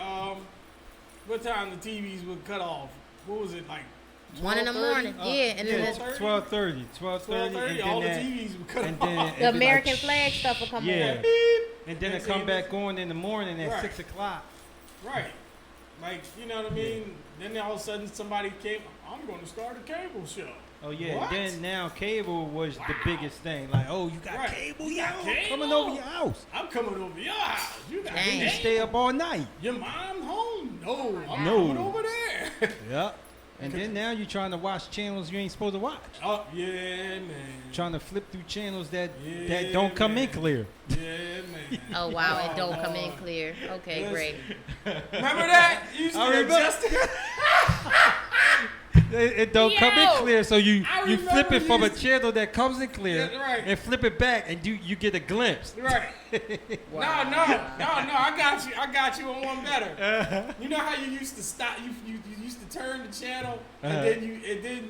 [SPEAKER 1] what time the TVs would cut off? What was it, like
[SPEAKER 3] 1 in the
[SPEAKER 1] 12:30?
[SPEAKER 3] morning. Yeah, and then
[SPEAKER 6] Yeah,
[SPEAKER 3] it's
[SPEAKER 6] 12:30,
[SPEAKER 1] 12:30, all the TVs would cut
[SPEAKER 6] and
[SPEAKER 1] off.
[SPEAKER 6] then
[SPEAKER 3] the American flag stuff will come
[SPEAKER 6] yeah.
[SPEAKER 3] on.
[SPEAKER 6] And then
[SPEAKER 1] That's
[SPEAKER 6] it come
[SPEAKER 1] it.
[SPEAKER 6] back on in the morning at
[SPEAKER 1] Right.
[SPEAKER 6] 6 o'clock.
[SPEAKER 1] Right. Like, you know what I mean? Then all of a sudden somebody came, I'm going to start a cable show.
[SPEAKER 6] Oh yeah.
[SPEAKER 1] What?
[SPEAKER 6] Then now cable was the biggest thing. Like, oh, you got
[SPEAKER 1] Right.
[SPEAKER 6] cable,
[SPEAKER 1] You got
[SPEAKER 6] yo,
[SPEAKER 1] cable?
[SPEAKER 6] coming over your house.
[SPEAKER 1] I'm coming over your house. You got
[SPEAKER 3] Dang.
[SPEAKER 6] You
[SPEAKER 1] cable?
[SPEAKER 6] stay up all night.
[SPEAKER 1] Your mom home? No, I'm
[SPEAKER 6] No.
[SPEAKER 1] coming over there.
[SPEAKER 6] Yep. And then now you're trying to watch channels you ain't supposed to watch.
[SPEAKER 1] Oh, yeah, man.
[SPEAKER 6] Trying to flip through channels that
[SPEAKER 1] Yeah,
[SPEAKER 6] don't come in
[SPEAKER 1] man.
[SPEAKER 6] clear.
[SPEAKER 1] Yeah, man.
[SPEAKER 3] Oh wow, it don't come in clear. Okay,
[SPEAKER 1] Listen.
[SPEAKER 3] great.
[SPEAKER 1] Remember that? You used to
[SPEAKER 6] I
[SPEAKER 1] get
[SPEAKER 6] remember.
[SPEAKER 1] adjusted.
[SPEAKER 6] It don't come in
[SPEAKER 3] Yo,
[SPEAKER 6] clear, so you
[SPEAKER 1] I
[SPEAKER 6] flip
[SPEAKER 1] remember
[SPEAKER 6] it from
[SPEAKER 1] you
[SPEAKER 6] a
[SPEAKER 1] used
[SPEAKER 6] channel that comes in clear
[SPEAKER 1] Yeah, right.
[SPEAKER 6] and flip it back, and you get a glimpse.
[SPEAKER 1] Right. No, I got you on one better. You know how you used to stop? You used to turn the channel, and then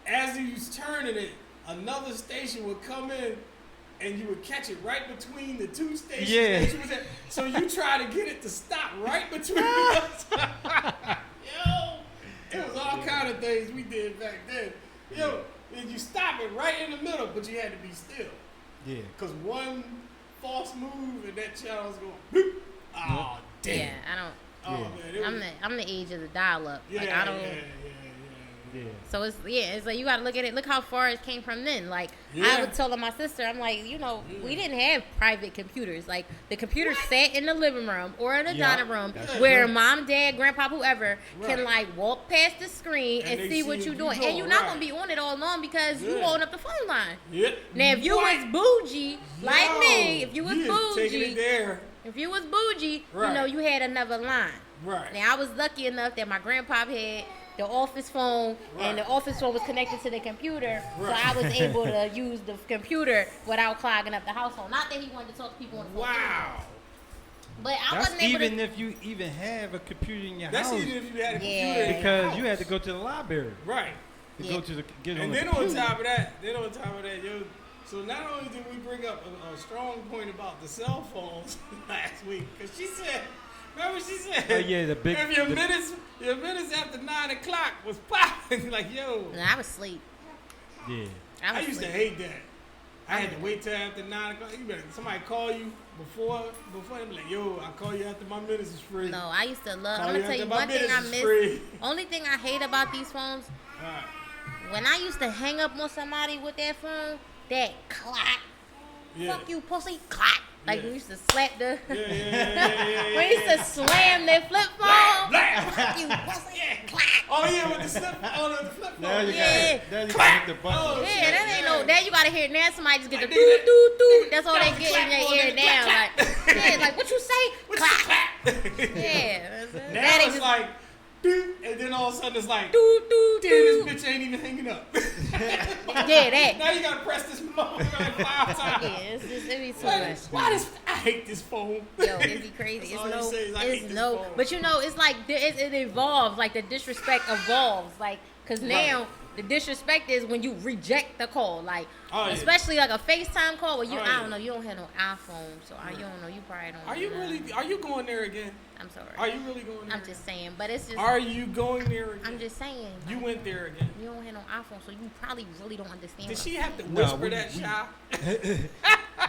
[SPEAKER 1] as you was turning it, another station would come in, and you would catch it right between the two stations.
[SPEAKER 6] Yeah.
[SPEAKER 1] that you was at. So you try to get it to stop right between us. Yo, it was all kind of things we did back then. Yo, and you stop it right in the middle, but you had to be still.
[SPEAKER 6] Yeah.
[SPEAKER 1] Because one false move and that channel's going bloop. Oh, damn.
[SPEAKER 3] Yeah, I don't.
[SPEAKER 1] Oh,
[SPEAKER 6] Yeah.
[SPEAKER 1] man.
[SPEAKER 3] I'm the age of the dial-up.
[SPEAKER 1] Yeah,
[SPEAKER 3] Like I don't.
[SPEAKER 6] Yeah.
[SPEAKER 3] So it's like you gotta look at it. Look how far it came from then. Like I
[SPEAKER 1] Yeah.
[SPEAKER 3] would tell my sister, I'm like, we didn't have private computers. Like the computer sat in the living room or in the
[SPEAKER 6] Yeah.
[SPEAKER 3] dining room,
[SPEAKER 6] That's
[SPEAKER 3] where
[SPEAKER 6] right.
[SPEAKER 3] mom, dad, grandpa, whoever can
[SPEAKER 1] Right.
[SPEAKER 3] like walk past the screen
[SPEAKER 1] And
[SPEAKER 3] and
[SPEAKER 1] they
[SPEAKER 3] see what
[SPEAKER 1] see
[SPEAKER 3] you're
[SPEAKER 1] what
[SPEAKER 3] doing,
[SPEAKER 1] you
[SPEAKER 3] and you're
[SPEAKER 1] doing,
[SPEAKER 3] not
[SPEAKER 1] right.
[SPEAKER 3] gonna be on it all along because you
[SPEAKER 1] Yeah.
[SPEAKER 3] holding up the phone line.
[SPEAKER 1] Yep.
[SPEAKER 3] Now if you was bougie like
[SPEAKER 1] Yo,
[SPEAKER 3] me, if you was
[SPEAKER 1] is taking it
[SPEAKER 3] bougie,
[SPEAKER 1] there.
[SPEAKER 3] if you was bougie,
[SPEAKER 1] Right.
[SPEAKER 3] you had another line.
[SPEAKER 1] Right.
[SPEAKER 3] Now I was lucky enough that my grandpa had the office phone, and the
[SPEAKER 1] Right.
[SPEAKER 3] office phone was connected to the computer,
[SPEAKER 1] Right.
[SPEAKER 3] so I was able to use the computer without clogging up the household. Not that he wanted to talk to people on the phone,
[SPEAKER 1] Wow.
[SPEAKER 3] but I
[SPEAKER 6] That's
[SPEAKER 3] wasn't able
[SPEAKER 6] even
[SPEAKER 3] to.
[SPEAKER 6] if you even have a computer in your
[SPEAKER 1] That's
[SPEAKER 6] house,
[SPEAKER 1] even if you had a
[SPEAKER 3] Yeah.
[SPEAKER 1] computer. in your
[SPEAKER 6] because you
[SPEAKER 1] house.
[SPEAKER 6] had to go to the library
[SPEAKER 1] Right.
[SPEAKER 6] to
[SPEAKER 3] Yeah.
[SPEAKER 6] go to the get on
[SPEAKER 1] And
[SPEAKER 6] the
[SPEAKER 1] then on
[SPEAKER 6] computer.
[SPEAKER 1] top of that, yo, so not only did we bring up a strong point about the cell phones last week, because she said, remember she said,
[SPEAKER 6] Oh, yeah, the big-
[SPEAKER 1] if your
[SPEAKER 6] the-
[SPEAKER 1] minutes after 9 o'clock was popping, like, yo.
[SPEAKER 3] Nah, I was asleep.
[SPEAKER 6] Yeah.
[SPEAKER 3] I
[SPEAKER 1] I
[SPEAKER 3] was
[SPEAKER 1] used to
[SPEAKER 3] asleep.
[SPEAKER 1] hate that. I had to wait till after 9 o'clock. You better, somebody call you before they be like, yo, I'll call you after my minutes is free.
[SPEAKER 3] No, I used to love.
[SPEAKER 1] Call
[SPEAKER 3] I'm
[SPEAKER 1] you
[SPEAKER 3] gonna tell
[SPEAKER 1] after
[SPEAKER 3] you
[SPEAKER 1] my
[SPEAKER 3] one thing I
[SPEAKER 1] minutes is
[SPEAKER 3] miss.
[SPEAKER 1] free.
[SPEAKER 3] Only thing I hate about these phones,
[SPEAKER 1] Alright.
[SPEAKER 3] when I used to hang up on somebody with that phone, that clack,
[SPEAKER 1] Yeah.
[SPEAKER 3] fuck you, pussy, clack. Like
[SPEAKER 1] Yeah.
[SPEAKER 3] we used to slap the.
[SPEAKER 1] Yeah.
[SPEAKER 3] We used to slam their flip phone.
[SPEAKER 1] Blah.
[SPEAKER 3] Fuck you, pussy, clack.
[SPEAKER 1] Oh yeah, with the flip phone.
[SPEAKER 6] Now you
[SPEAKER 3] Yeah.
[SPEAKER 6] got now you can hit the button.
[SPEAKER 1] Oh,
[SPEAKER 3] Yeah, that ain't no. That you gotta hear it now. Somebody just get the
[SPEAKER 1] Like,
[SPEAKER 3] doo
[SPEAKER 1] nigga,
[SPEAKER 3] doo doo. That's all
[SPEAKER 1] that
[SPEAKER 3] they
[SPEAKER 1] was
[SPEAKER 3] get in
[SPEAKER 1] clap
[SPEAKER 3] their
[SPEAKER 1] on
[SPEAKER 3] ear
[SPEAKER 1] it,
[SPEAKER 3] now.
[SPEAKER 1] clap,
[SPEAKER 3] Like, yeah, like what you say? Clap. Yeah.
[SPEAKER 1] Now
[SPEAKER 3] That ain't
[SPEAKER 1] it's
[SPEAKER 3] just
[SPEAKER 1] like, doot, and then all of a sudden it's like,
[SPEAKER 3] doo doo
[SPEAKER 1] damn,
[SPEAKER 3] doo.
[SPEAKER 1] this bitch ain't even hanging up.
[SPEAKER 3] Yeah, that.
[SPEAKER 1] Now you gotta press this motherfucker like 5 times.
[SPEAKER 3] Yeah, it's just, it be too
[SPEAKER 1] Like,
[SPEAKER 3] much.
[SPEAKER 1] why this? I hate this phone.
[SPEAKER 3] Yo, it'd be crazy.
[SPEAKER 1] That's all you say is, "I hate this phone."
[SPEAKER 3] But you know, it's like it evolves. Like the disrespect evolves. Like, cause now the disrespect is when you reject the call. Like, especially like a FaceTime call where I don't know, you don't have no iPhone, so you don't know. You probably don't.
[SPEAKER 1] Are you really? Are you going there again?
[SPEAKER 3] I'm sorry.
[SPEAKER 1] Are you really going there?
[SPEAKER 3] I'm just saying, but it's just.
[SPEAKER 1] Are you going there again?
[SPEAKER 3] I'm just saying.
[SPEAKER 1] You went there again.
[SPEAKER 3] You don't have no iPhone, so you probably really don't understand.
[SPEAKER 1] Did
[SPEAKER 3] what
[SPEAKER 1] she
[SPEAKER 3] I'm
[SPEAKER 1] have to
[SPEAKER 3] saying.
[SPEAKER 1] whisper that, Shy?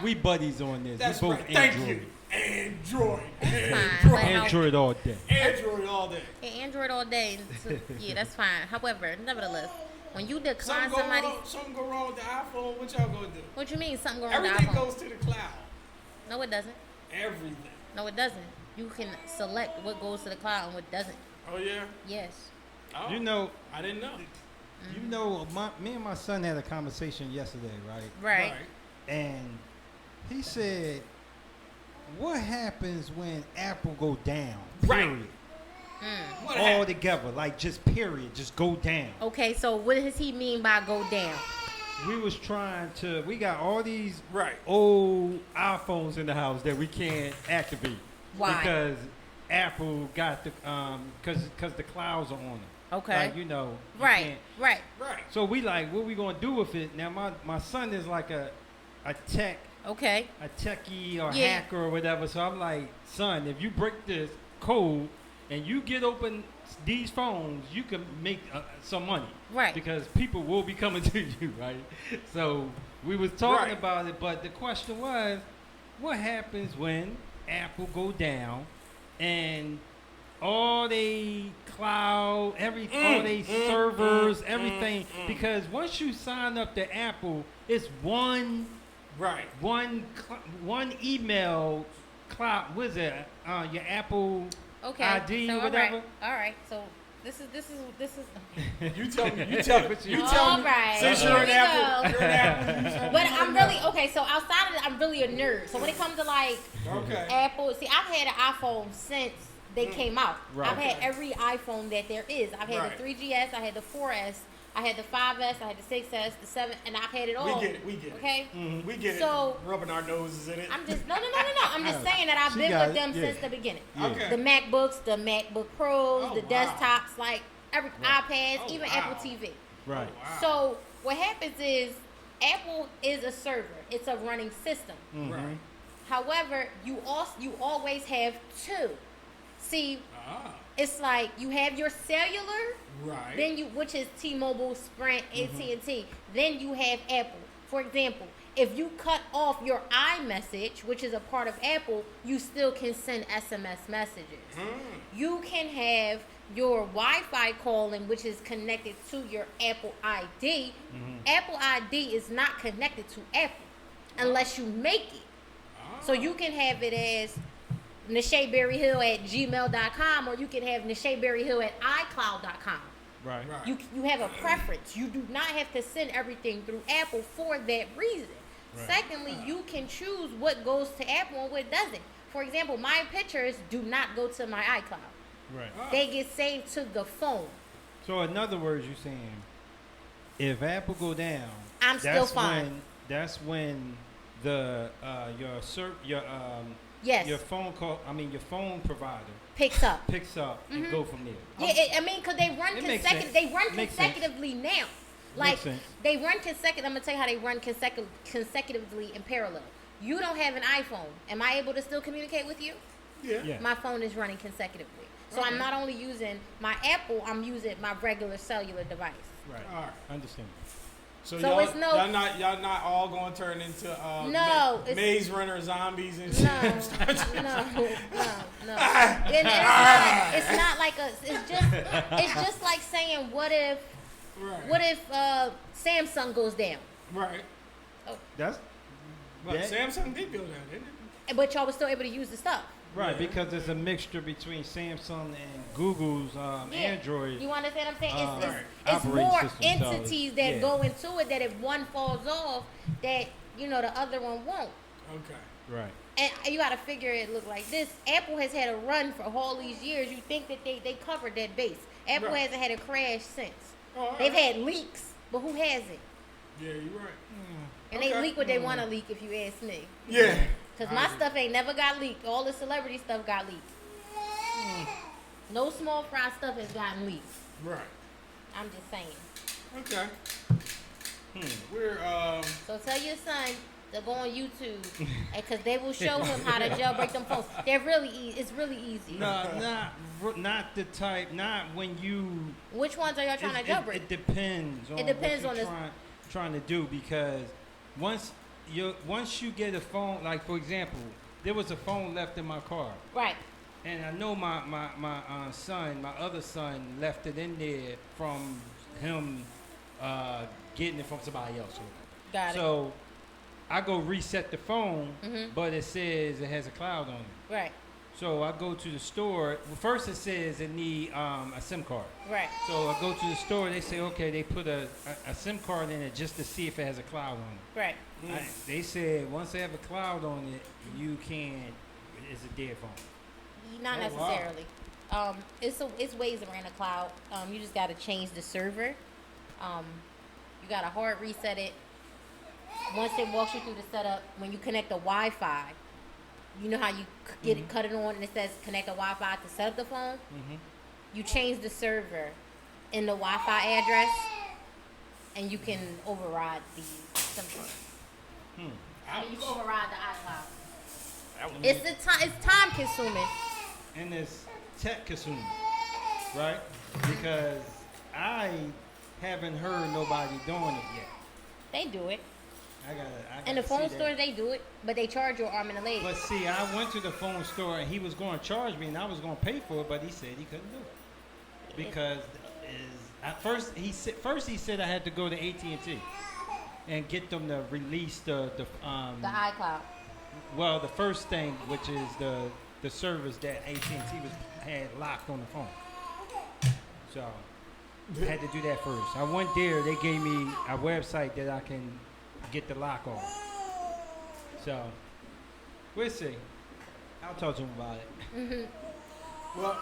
[SPEAKER 6] We buddies on this.
[SPEAKER 1] That's
[SPEAKER 6] we both
[SPEAKER 1] right. Thank
[SPEAKER 6] Android.
[SPEAKER 1] you. Android.
[SPEAKER 3] Fine, but
[SPEAKER 6] Android all day.
[SPEAKER 1] Android all day.
[SPEAKER 3] Android all day. So, yeah, that's fine. However, nevertheless, when you decline
[SPEAKER 1] Something go wrong with the iPhone. What y'all gonna do?
[SPEAKER 3] what you mean something going on with the
[SPEAKER 1] Everything
[SPEAKER 3] iPhone?
[SPEAKER 1] goes to the cloud.
[SPEAKER 3] No, it doesn't.
[SPEAKER 1] Everything.
[SPEAKER 3] No, it doesn't. You can select what goes to the cloud and what doesn't.
[SPEAKER 1] Oh yeah.
[SPEAKER 3] Yes.
[SPEAKER 1] Oh,
[SPEAKER 6] You know,
[SPEAKER 1] I didn't know.
[SPEAKER 6] you know, me and my son had a conversation yesterday, right?
[SPEAKER 3] Right.
[SPEAKER 6] And he said, "What happens when Apple go down?
[SPEAKER 1] Right.
[SPEAKER 6] Period.
[SPEAKER 1] What
[SPEAKER 6] All
[SPEAKER 1] happened?
[SPEAKER 6] together, like just period, just go down."
[SPEAKER 3] Okay, so what does he mean by go down?
[SPEAKER 6] We was trying to. We got all these
[SPEAKER 1] Right.
[SPEAKER 6] old iPhones in the house that we can't activate.
[SPEAKER 3] Why?
[SPEAKER 6] Because Apple got the because the clouds are on them.
[SPEAKER 3] Okay.
[SPEAKER 6] Like, you know. you
[SPEAKER 3] Right.
[SPEAKER 6] can't-
[SPEAKER 3] Right.
[SPEAKER 1] Right.
[SPEAKER 6] So we like, what we gonna do with it? Now my son is like a techie or
[SPEAKER 3] Yeah.
[SPEAKER 6] hacker or whatever. So I'm like, son, if you break this code and you get open these phones, you can make some money.
[SPEAKER 3] Right.
[SPEAKER 6] Because people will be coming to you, right? So we was talking
[SPEAKER 1] Right.
[SPEAKER 6] about it, but the question was, what happens when Apple go down and all they cloud, all they servers, everything? Because once you sign up to Apple, it's one
[SPEAKER 1] Right.
[SPEAKER 6] email cloud. What is it? Your Apple
[SPEAKER 3] Okay.
[SPEAKER 6] ID
[SPEAKER 3] so,
[SPEAKER 6] or whatever.
[SPEAKER 3] All right. So this is.
[SPEAKER 1] You tell me. You tell me. You tell
[SPEAKER 3] All
[SPEAKER 1] me.
[SPEAKER 3] right.
[SPEAKER 1] Since
[SPEAKER 3] Here
[SPEAKER 1] you're an
[SPEAKER 3] we
[SPEAKER 1] Apple,
[SPEAKER 3] go.
[SPEAKER 1] you're an Apple user.
[SPEAKER 3] But I'm really okay. So outside of that, I'm really a nerd. So when it comes to like
[SPEAKER 1] Okay.
[SPEAKER 3] Apple, see, I've had an iPhone since they came out.
[SPEAKER 6] Right.
[SPEAKER 3] I've had every iPhone that there is. I've had
[SPEAKER 1] Right.
[SPEAKER 3] the 3GS, I had the 4S, I had the 5S, I had the 6S, the 7, and I've had it all.
[SPEAKER 1] We get it. We get it.
[SPEAKER 3] Okay.
[SPEAKER 1] We get
[SPEAKER 3] So-
[SPEAKER 1] it. Rubbing our noses in it.
[SPEAKER 3] I'm just no. I'm just saying that I've
[SPEAKER 6] She
[SPEAKER 3] been
[SPEAKER 6] got
[SPEAKER 3] with
[SPEAKER 6] it,
[SPEAKER 3] them
[SPEAKER 6] yeah.
[SPEAKER 3] since the beginning.
[SPEAKER 1] Okay.
[SPEAKER 3] The MacBooks, the MacBook Pros,
[SPEAKER 1] Oh,
[SPEAKER 3] the
[SPEAKER 1] wow.
[SPEAKER 3] desktops, like every iPads,
[SPEAKER 1] Oh,
[SPEAKER 3] even
[SPEAKER 1] wow.
[SPEAKER 3] Apple TV.
[SPEAKER 6] Right.
[SPEAKER 1] Wow.
[SPEAKER 3] So what happens is Apple is a server. It's a running system.
[SPEAKER 1] Right.
[SPEAKER 3] However, you always have two. See,
[SPEAKER 1] Ah.
[SPEAKER 3] it's like you have your cellular,
[SPEAKER 1] Right.
[SPEAKER 3] then which is T-Mobile, Sprint, AT&T. Then you have Apple. For example, if you cut off your iMessage, which is a part of Apple, you still can send SMS messages. You can have your Wi-Fi calling, which is connected to your Apple ID. Apple ID is not connected to Apple unless you make it. So you can have it as NashayBerryHill@gmail.com, or you can have NashayBerryHill@iCloud.com.
[SPEAKER 6] Right.
[SPEAKER 1] Right.
[SPEAKER 3] You have a preference. You do not have to send everything through Apple for that reason.
[SPEAKER 6] Right.
[SPEAKER 3] Secondly, you can choose what goes to Apple and what doesn't. For example, my pictures do not go to my iCloud.
[SPEAKER 6] Right.
[SPEAKER 3] They get saved to the phone.
[SPEAKER 6] So in other words, you're saying, if Apple go down,
[SPEAKER 3] I'm still fine.
[SPEAKER 6] That's when the
[SPEAKER 3] Yes.
[SPEAKER 6] your phone provider
[SPEAKER 3] Picks up.
[SPEAKER 6] picks up and go from there.
[SPEAKER 3] Yeah, because they run
[SPEAKER 6] It makes
[SPEAKER 3] consecutive.
[SPEAKER 6] sense.
[SPEAKER 3] They run
[SPEAKER 6] Makes sense.
[SPEAKER 3] consecutively now. Like
[SPEAKER 6] Makes sense.
[SPEAKER 3] they run consecutive. I'm gonna tell you how they run consecutively in parallel. You don't have an iPhone. Am I able to still communicate with you?
[SPEAKER 6] Yeah.
[SPEAKER 3] My phone is running consecutively. So I'm not only using my Apple, I'm using my regular cellular device.
[SPEAKER 6] Right.
[SPEAKER 1] All right.
[SPEAKER 6] Understand.
[SPEAKER 1] So,
[SPEAKER 3] So
[SPEAKER 1] y'all,
[SPEAKER 3] it's no-
[SPEAKER 1] y'all not all going to turn into
[SPEAKER 3] No, it's-
[SPEAKER 1] maze runner zombies and shit.
[SPEAKER 3] No. And it's not like it's just like saying what if Samsung goes down?
[SPEAKER 1] Right.
[SPEAKER 6] That's
[SPEAKER 1] But
[SPEAKER 6] that-
[SPEAKER 1] Samsung did go down, didn't it?
[SPEAKER 3] But y'all was still able to use the stuff.
[SPEAKER 6] right,
[SPEAKER 1] Yeah.
[SPEAKER 6] because there's a mixture between Samsung and Google's Android.
[SPEAKER 3] You understand what I'm saying?
[SPEAKER 6] Right.
[SPEAKER 3] It's
[SPEAKER 6] Operating
[SPEAKER 3] more
[SPEAKER 6] system, so
[SPEAKER 3] entities that
[SPEAKER 6] yeah.
[SPEAKER 3] go into it that if one falls off, that the other one won't.
[SPEAKER 1] Okay.
[SPEAKER 6] Right.
[SPEAKER 3] And you got to figure it look like this. Apple has had a run for all these years. You think that they covered that base. Apple
[SPEAKER 1] Right.
[SPEAKER 3] hasn't had a crash since.
[SPEAKER 1] All right.
[SPEAKER 3] They've had leaks, but who hasn't?
[SPEAKER 1] Yeah, you're right.
[SPEAKER 3] And
[SPEAKER 1] Okay.
[SPEAKER 3] they leak what they want to leak, if you ask me.
[SPEAKER 1] Yeah.
[SPEAKER 3] Because my stuff ain't never got leaked. All the celebrity stuff got leaked. No small fry stuff has gotten leaked.
[SPEAKER 1] Right.
[SPEAKER 3] I'm just saying.
[SPEAKER 1] Okay. We're
[SPEAKER 3] So tell your son to go on YouTube, because they will show him how to jailbreak them phones. They're really easy. It's really easy.
[SPEAKER 6] No, not the type. Not when you.
[SPEAKER 3] Which ones are y'all trying to jailbreak?
[SPEAKER 6] It depends. On
[SPEAKER 3] It depends
[SPEAKER 6] what
[SPEAKER 3] on
[SPEAKER 6] you're trying to do, because once you get a phone, like for example, there was a phone left in my car.
[SPEAKER 3] Right.
[SPEAKER 6] And I know my son, my other son, left it in there from him getting it from somebody else.
[SPEAKER 3] Got it.
[SPEAKER 6] So I go reset the phone, but it says it has a cloud on it.
[SPEAKER 3] Right.
[SPEAKER 6] So I go to the store. Well, first it says it need a SIM card.
[SPEAKER 3] Right.
[SPEAKER 6] So I go to the store. They say, okay, they put a SIM card in it just to see if it has a cloud on it.
[SPEAKER 3] Right.
[SPEAKER 6] They said once they have a cloud on it, you can't. It's a dead phone.
[SPEAKER 3] Not necessarily. It's ways around the cloud. You just got to change the server. You got to hard reset it. Once it walks you through the setup, when you connect the Wi-Fi, you know how you cut it on and it says connect the Wi-Fi to set up the phone? You change the server in the Wi-Fi address, and you can override the SIM card. I mean, you can override the iCloud. It's time consuming.
[SPEAKER 6] And it's tech consuming, right? Because I haven't heard nobody doing it yet.
[SPEAKER 3] They do it.
[SPEAKER 6] I gotta
[SPEAKER 3] In the phone
[SPEAKER 6] see
[SPEAKER 3] stores,
[SPEAKER 6] that.
[SPEAKER 3] they do it, but they charge you an arm and a leg.
[SPEAKER 6] But see, I went to the phone store and he was going to charge me, and I was going to pay for it, but he said he couldn't do it because at first he said I had to go to AT&T and get them to release the
[SPEAKER 3] iCloud.
[SPEAKER 6] Well, the first thing, which is the service that AT&T had locked on the phone. So I had to do that first. I went there. They gave me a website that I can get the lock on. So we'll see. I'll talk to him about it.
[SPEAKER 1] well.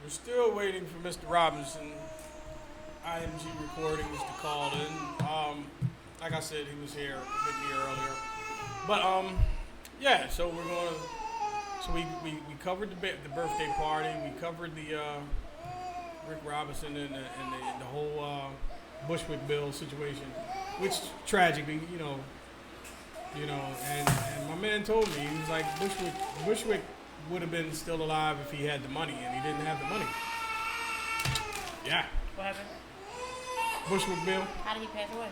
[SPEAKER 1] We're still waiting for Mr. Robinson, IMG Recordings, to call in. Like I said, he was here with me earlier. But yeah. So we're going. So we covered the birthday party. We covered the Rick Robinson and the whole Bushwick bill situation, which tragically, you know. And my man told me, he was like, Bushwick would have been still alive if he had the money, and he didn't have the money. Yeah.
[SPEAKER 3] What happened?
[SPEAKER 1] Bushwick bill.
[SPEAKER 3] How did he pass away?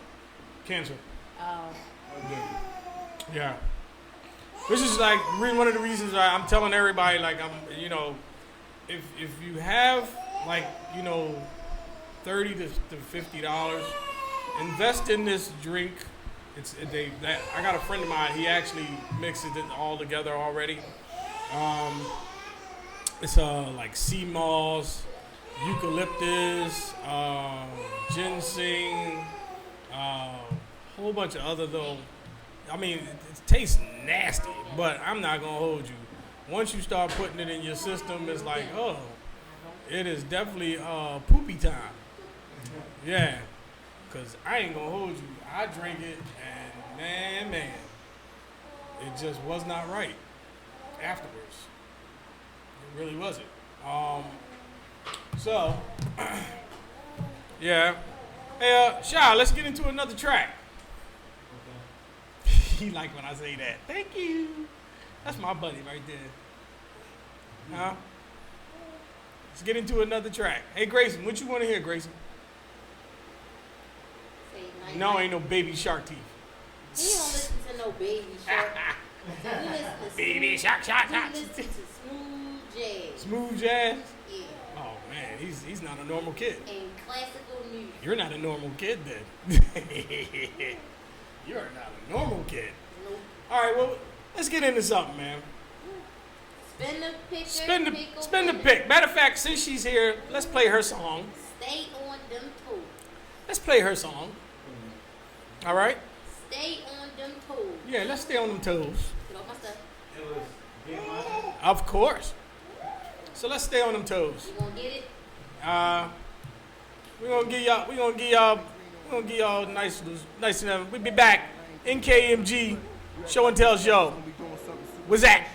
[SPEAKER 1] Cancer.
[SPEAKER 3] Oh.
[SPEAKER 1] Yeah. This is like one of the reasons why I'm telling everybody, like, if you have like, $30 to $50, invest in this drink. I got a friend of mine. He actually mixes it all together already. It's like sea moss, eucalyptus, ginseng, whole bunch of other though. I mean, it tastes nasty, but I'm not gonna hold you. Once you start putting it in your system, it's like, oh, it is definitely poopy time. Yeah, cause I ain't gonna hold you. I drank it, and man, it just was not right afterwards. It really wasn't. So, yeah. Hey, Sha, let's get into another track. He like when I say that. Thank you. That's my buddy right there. Huh? Let's get into another track. Hey, Grayson, what you want to hear, Grayson? No, ain't no Baby Shark teeth.
[SPEAKER 3] He don't listen to no Baby Shark. He listen to
[SPEAKER 1] Baby Shark, Shark,
[SPEAKER 3] He
[SPEAKER 1] Shark.
[SPEAKER 3] listen to smooth jazz.
[SPEAKER 1] Smooth jazz?
[SPEAKER 3] Yeah.
[SPEAKER 1] Oh, man, he's not a normal kid.
[SPEAKER 3] And classical music.
[SPEAKER 1] You're not a normal kid, then. You're not a normal kid.
[SPEAKER 3] Nope.
[SPEAKER 1] All right, well, let's get into something, man.
[SPEAKER 3] Spin the picture.
[SPEAKER 1] Spin the pick. Matter of fact, since she's here, let's play her song.
[SPEAKER 3] Stay on them toes.
[SPEAKER 1] Let's play her song. All right?
[SPEAKER 3] Stay on them toes.
[SPEAKER 1] Yeah, let's stay on them toes.
[SPEAKER 3] Get off my stuff.
[SPEAKER 2] It was Big Money.
[SPEAKER 1] Of course. So let's stay on them toes.
[SPEAKER 3] You gonna get it?
[SPEAKER 1] We're gonna give y'all gonna give y'all nice enough. We'll be back. NKEMG Show and Tell Show. What's that?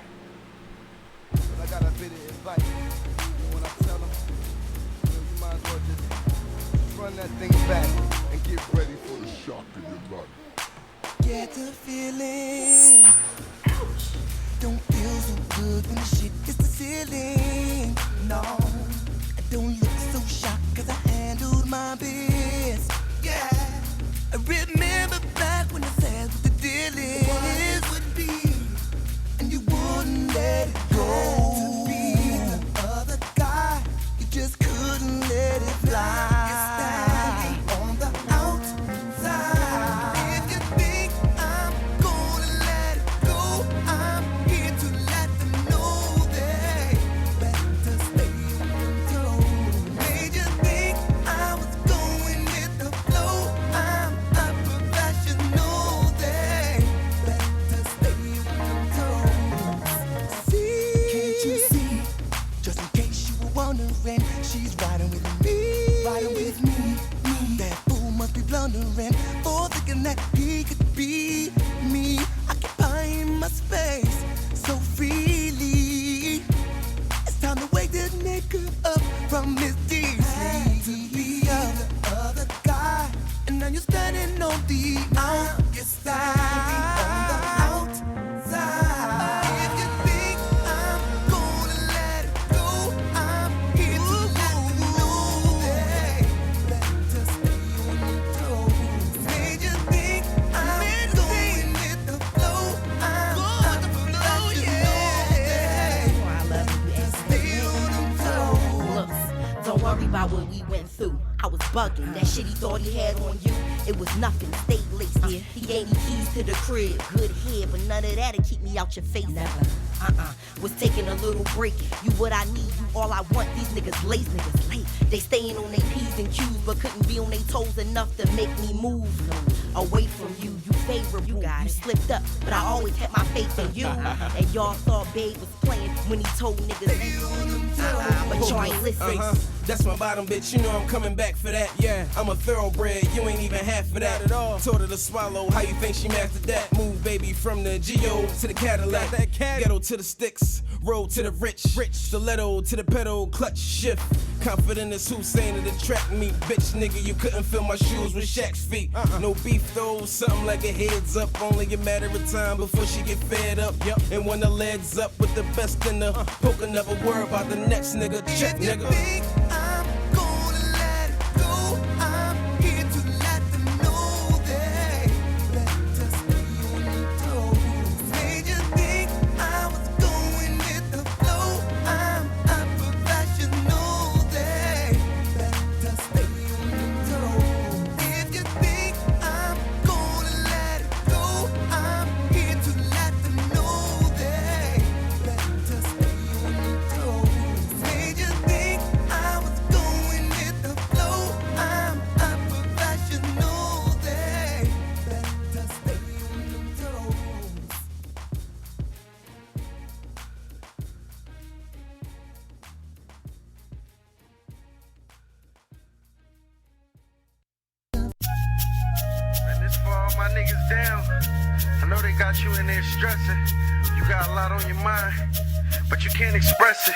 [SPEAKER 5] I got a bit of advice. When I tell them, you might as well just run that thing back and get ready for the shock in your body. Get the feeling. Ouch. Don't feel so good when the shit hits the ceiling. No, I don't look so shocked cause I handled my biz. Yeah, I remember back when I said what the deal is. What would be, and you wouldn't let it go. To be the other guy, you just couldn't let it fly. You're standing on the outside. If you think I'm gonna let it go, I'm here to let them know they better stay on their toes. Made you think I was going with the flow. I'm a professional. They better stay on their toes. See, can't you see? Just in case you were wondering, she's riding with me. Riding with me. That fool must be blundering for thinking that he could be me. Occupying my space so freely. It's time to wake that nigga up from his deep sleep. To be the other guy, and now you're standing on the outside. On the outside. If you think I'm gonna let it go, I'm here to let them know they better stay on their toes. Made you think I'm going with the flow. I'm a professional. Stay on them toes.
[SPEAKER 7] Look, don't worry about what we went through. I was bugging. That shit he thought he had on you, it was nothing. Stay laced here. He gave me keys to the crib. Good head, but none of that'll keep me out your face. Never. Was taking a little break. You what I need, you all I want. These niggas late. They staying on their P's and Q's, but couldn't be on their toes enough to make me move. Away from you, you favorable. You slipped up, but I always had my faith in you. And y'all thought Babe was playing when he told niggas, but y'all ain't listening.
[SPEAKER 8] That's my bottom bitch, you know I'm coming back for that. Yeah, I'm a thoroughbred, you ain't even half of that at all. Told her to swallow, how you think she mastered that? Move, baby, from the Geo to the Cadillac. Ghetto to the sticks, road to the rich. Stiletto to the pedal, clutch shift. Confident as Hussein to the track meet. Bitch, nigga, you couldn't fill my shoes with Shaq's feet. No beef though, something like a heads up. Only a matter of time before she get fed up. And when the legs up with the best in the poker, never worry about the next nigga. Check, nigga.
[SPEAKER 5] I'm gonna let it go. I'm here to let them know they better stay on their toes. Made you think I was going with the flow. I'm a professional. They better stay on their toes. If you think I'm gonna let it go, I'm here to let them know they better stay on their toes. Made you think I was going with the flow. I'm a professional. They better stay on their toes.
[SPEAKER 9] And this for all my niggas down. I know they got you in there stressing. You got a lot on your mind, but you can't express it.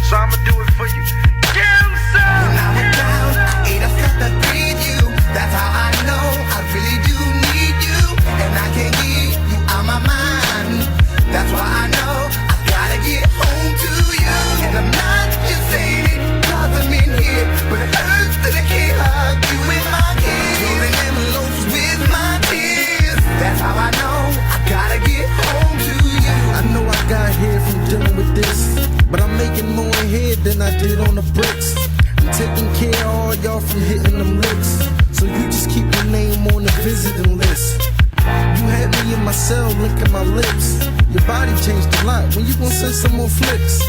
[SPEAKER 9] So I'ma do it for you. Damn son!
[SPEAKER 5] When I was down, I ate a stuff to breathe you. That's how I know I really do need you. And I can't get you out my mind. That's why I know I gotta get home to you. And I'm not just saying it cause I'm in here, but it hurts that I can't hug you with my kiss. Rolling envelopes with my tears. That's how I know I gotta get home to you.
[SPEAKER 10] I know I got here from dealing with this, but I'm making more head than I did on the bricks. I'm taking care of all y'all from hitting them licks, so you just keep your name on the visiting list. You had me in my cell licking my lips. Your body changed a lot. When you gon' send some more flicks?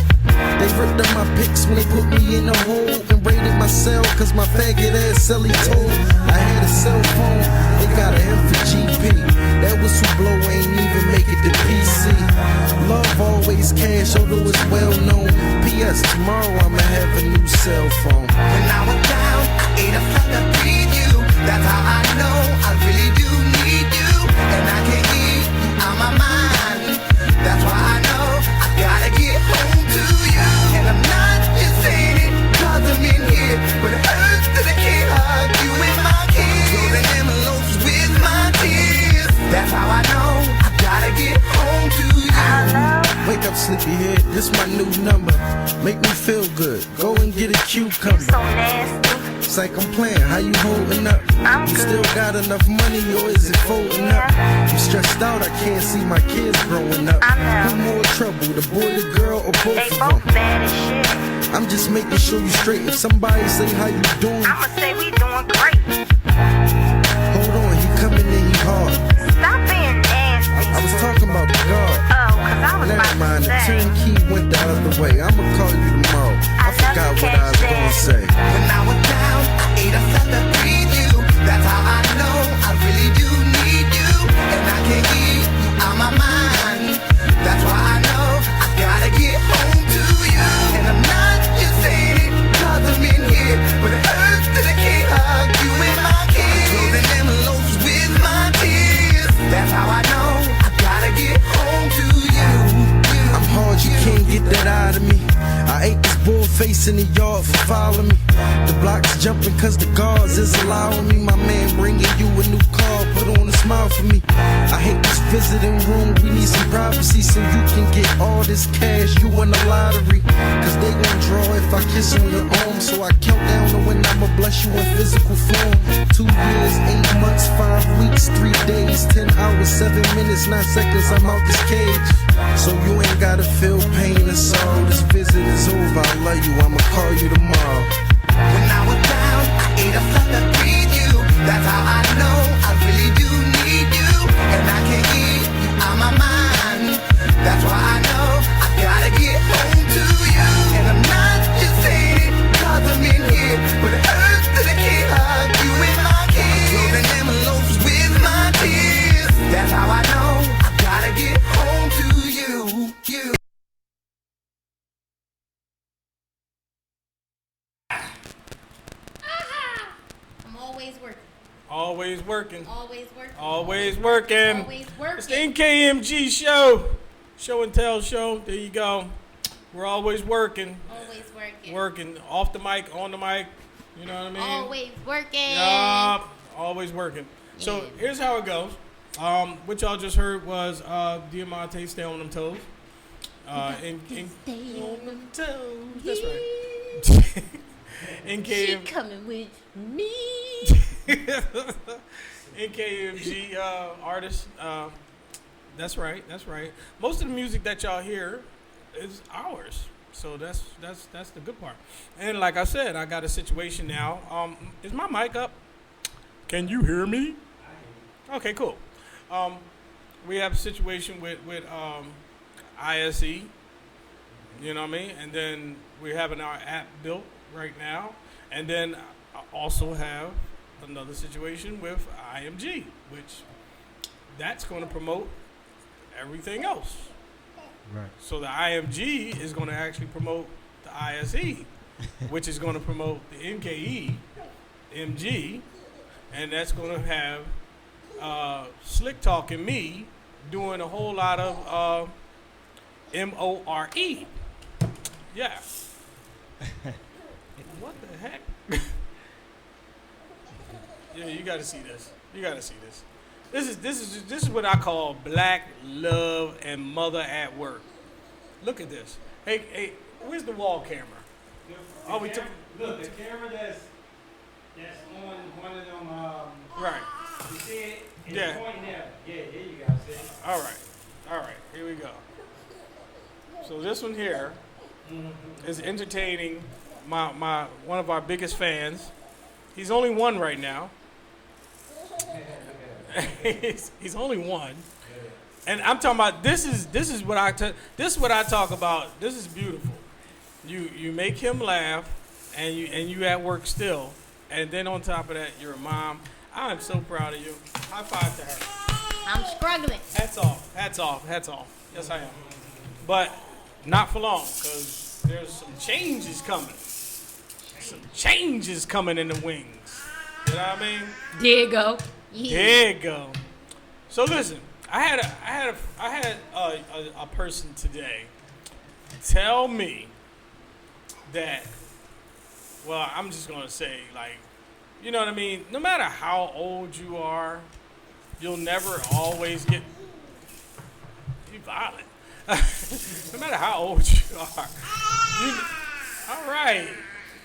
[SPEAKER 10] They ripped up my pics when they put me in a hole and raided my cell cause my faggot ass celly told I had a cell phone. They got a M for GP. That whistleblower ain't even make it to PC. Love always cash, although it's well known. P.S. Tomorrow I'ma have a new cell phone.
[SPEAKER 5] When I was down, I ate a stuff to breathe you. That's
[SPEAKER 10] new number. Make me feel good. Go and get a cucumber.
[SPEAKER 11] So nasty.
[SPEAKER 10] It's like I'm playing. How you holding up?
[SPEAKER 11] I'm
[SPEAKER 10] You
[SPEAKER 11] good.
[SPEAKER 10] still got enough money, or is it folding up? I'm stressed out. I can't see my kids growing up.
[SPEAKER 11] I know.
[SPEAKER 10] Who more trouble, the boy, the girl, or both
[SPEAKER 11] They
[SPEAKER 10] of
[SPEAKER 11] both
[SPEAKER 10] them?
[SPEAKER 11] bad as shit.
[SPEAKER 10] I'm just making sure you straight. If somebody say how you doing,
[SPEAKER 11] I'ma say we doing great.
[SPEAKER 10] hold on. He coming in, he hard.
[SPEAKER 11] Stop being nasty.
[SPEAKER 10] I was talking about the guard.
[SPEAKER 11] Oh, 'cause I was
[SPEAKER 10] Never
[SPEAKER 11] about
[SPEAKER 10] mind,
[SPEAKER 11] to
[SPEAKER 10] the
[SPEAKER 11] say.
[SPEAKER 10] turnkey went the other way. I'ma call you tomorrow. I forgot what I was gonna say.
[SPEAKER 5] When I was down, I ate a felt to breathe you. That's how I know I really do need you. And I can't keep you out my mind. That's why I know I gotta get home to you. And I'm not just saying it 'cause I'm in here, but it hurts that I can't hug you and my kids. Closing envelopes with my tears. That's how I know I gotta get home to you.
[SPEAKER 10] I'm hard, you can't get that out of me. I ate this bull face in the yard for following me. The block's jumping cause the guards is allowing me. My man bringing you a new car, put on a smile for me. I hate this visiting room, we need some privacy so you can get all this cash, you win the lottery. Cause they gon' draw if I kiss on your arm. So I count down to when I'ma bless you in physical form. 2 years, 8 months, 5 weeks, 3 days, 10 hours, 7 minutes, 9 seconds, I'm out this cage. So you ain't gotta feel pain and sorrow. This visit is over, I love you, I'ma call you tomorrow.
[SPEAKER 5] When I was down, I ate a felt to breathe you. That's how I know I really do need you. And I can't keep you out my mind. That's why I know I gotta get home to you. And I'm not just saying it 'cause I'm in here, but it hurts that I can't hug you and my kids. Closing envelopes with my tears. That's how I know I gotta get home to you.
[SPEAKER 3] I'm always working.
[SPEAKER 1] Always working.
[SPEAKER 3] Always working.
[SPEAKER 1] Always working.
[SPEAKER 3] Always working.
[SPEAKER 1] It's the NKEMG Show. Show and tell show. There you go. We're always working.
[SPEAKER 3] Always working.
[SPEAKER 1] Working. Off the mic, on the mic. You know what I mean?
[SPEAKER 3] Always working.
[SPEAKER 1] Yup. Always working. So
[SPEAKER 3] Yeah.
[SPEAKER 1] here's how it goes. What y'all just heard was Diamante, Stay on Them Toes.
[SPEAKER 3] Stay on them toes.
[SPEAKER 1] That's right.
[SPEAKER 3] She
[SPEAKER 1] NKEMG.
[SPEAKER 3] coming with me.
[SPEAKER 1] NKEMG artist. That's right. That's right. Most of the music that y'all hear is ours. So that's the good part. And like I said, I got a situation now. Is my mic up? Can you hear me? Okay, cool. We have a situation with ISE. You know what I mean? And then we're having our app built right now. And then I also have another situation with IMG, which that's going to promote everything else.
[SPEAKER 6] Right.
[SPEAKER 1] So the IMG is going to actually promote the ISE, which is going to promote the NKEMG, and that's going to have Slick Talk and me doing a whole lot of MORE. Yeah. What the heck? Yeah, you got to see this. You got to see this. This is what I call black love and mother at work. Look at this. Hey, where's the wall camera? Oh, we took.
[SPEAKER 2] Look, the camera that's on one of them.
[SPEAKER 1] Right.
[SPEAKER 2] You see it? It's
[SPEAKER 1] Yeah.
[SPEAKER 2] pointing there. Yeah, there you go. See?
[SPEAKER 1] All right. Here we go. So this one here is entertaining my one of our biggest fans. He's only one right now. he's only one, and I'm talking about this is what I talk about. This is beautiful. You make him laugh, and you at work still, and then on top of that, you're a mom. I am so proud of you. High five to her.
[SPEAKER 3] I'm struggling.
[SPEAKER 1] Hats off. Yes, I am. But not for long, because there's some changes coming. Some changes coming in the wings. You know what I mean?
[SPEAKER 3] There you go. Yeah.
[SPEAKER 1] There you go. So listen, I had a person today tell me that, well, I'm just gonna say, like, you know what I mean? No matter how old you are, you'll never always get violent. No matter how old you are, all right.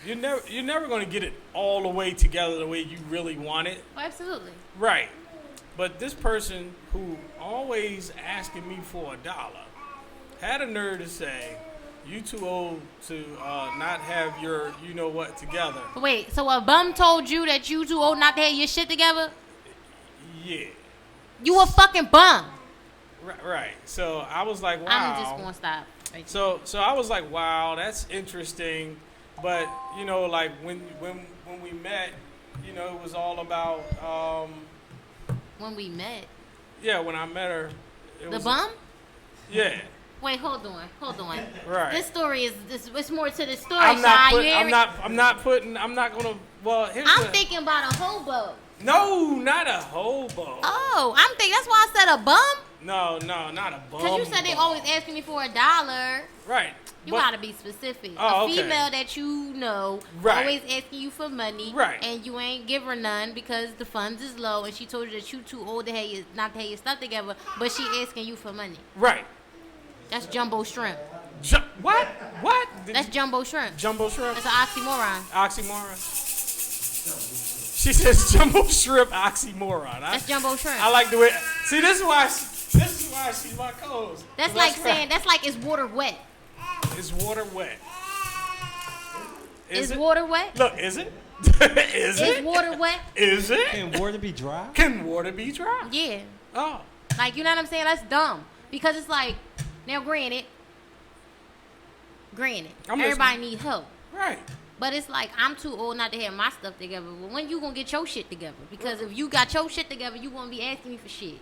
[SPEAKER 1] You're never gonna get it all the way together the way you really want it.
[SPEAKER 3] Oh, absolutely.
[SPEAKER 1] Right. But this person who always asking me for $1 had a nerve to say, "You too old to not have your you know what together."
[SPEAKER 3] Wait, so a bum told you that you too old not to have your shit together?
[SPEAKER 1] Yeah.
[SPEAKER 3] You a fucking bum.
[SPEAKER 1] Right. So I was like, wow.
[SPEAKER 3] I'm just gonna stop. Right.
[SPEAKER 1] So I was like, wow, that's interesting. But you know, like when we met, you know, it was all about.
[SPEAKER 3] When we met.
[SPEAKER 1] Yeah, when I met her.
[SPEAKER 3] The bum?
[SPEAKER 1] Yeah.
[SPEAKER 3] Wait, hold on.
[SPEAKER 1] Right.
[SPEAKER 3] This story is it's more to the story.
[SPEAKER 1] I'm not gonna. Well,
[SPEAKER 3] I'm thinking about a hobo.
[SPEAKER 1] No, not a hobo.
[SPEAKER 3] Oh, that's why I said a bum.
[SPEAKER 1] No, not a bum.
[SPEAKER 3] Because you said they always asking me for $1.
[SPEAKER 1] Right.
[SPEAKER 3] You gotta be specific.
[SPEAKER 1] Oh,
[SPEAKER 3] a
[SPEAKER 1] okay.
[SPEAKER 3] female that you know always asking you for money,
[SPEAKER 1] right?
[SPEAKER 3] And you ain't give her none because the funds is low, and she told you that you too old to have not to have your stuff together, but she asking you for money.
[SPEAKER 1] Right.
[SPEAKER 3] That's jumbo shrimp.
[SPEAKER 1] What? What?
[SPEAKER 3] That's jumbo shrimp.
[SPEAKER 1] Jumbo shrimp.
[SPEAKER 3] That's an oxymoron.
[SPEAKER 1] She says jumbo shrimp oxymoron.
[SPEAKER 3] That's jumbo shrimp.
[SPEAKER 1] I like the way. See, this is why she's my co-host.
[SPEAKER 3] That's like saying that's like is water wet.
[SPEAKER 1] Is water wet?
[SPEAKER 3] Is water wet?
[SPEAKER 1] Look, is it?
[SPEAKER 3] Is water wet?
[SPEAKER 1] Is it?
[SPEAKER 6] Can water be dry?
[SPEAKER 1] Can water be dry?
[SPEAKER 3] Yeah.
[SPEAKER 1] Oh.
[SPEAKER 3] Like, you know what I'm saying? That's dumb. Because it's like, now granted, everybody need help.
[SPEAKER 1] Right.
[SPEAKER 3] But it's like, I'm too old not to have my stuff together. Well, when you gonna get your shit together? Because if you got your shit together, you won't be asking me for shit.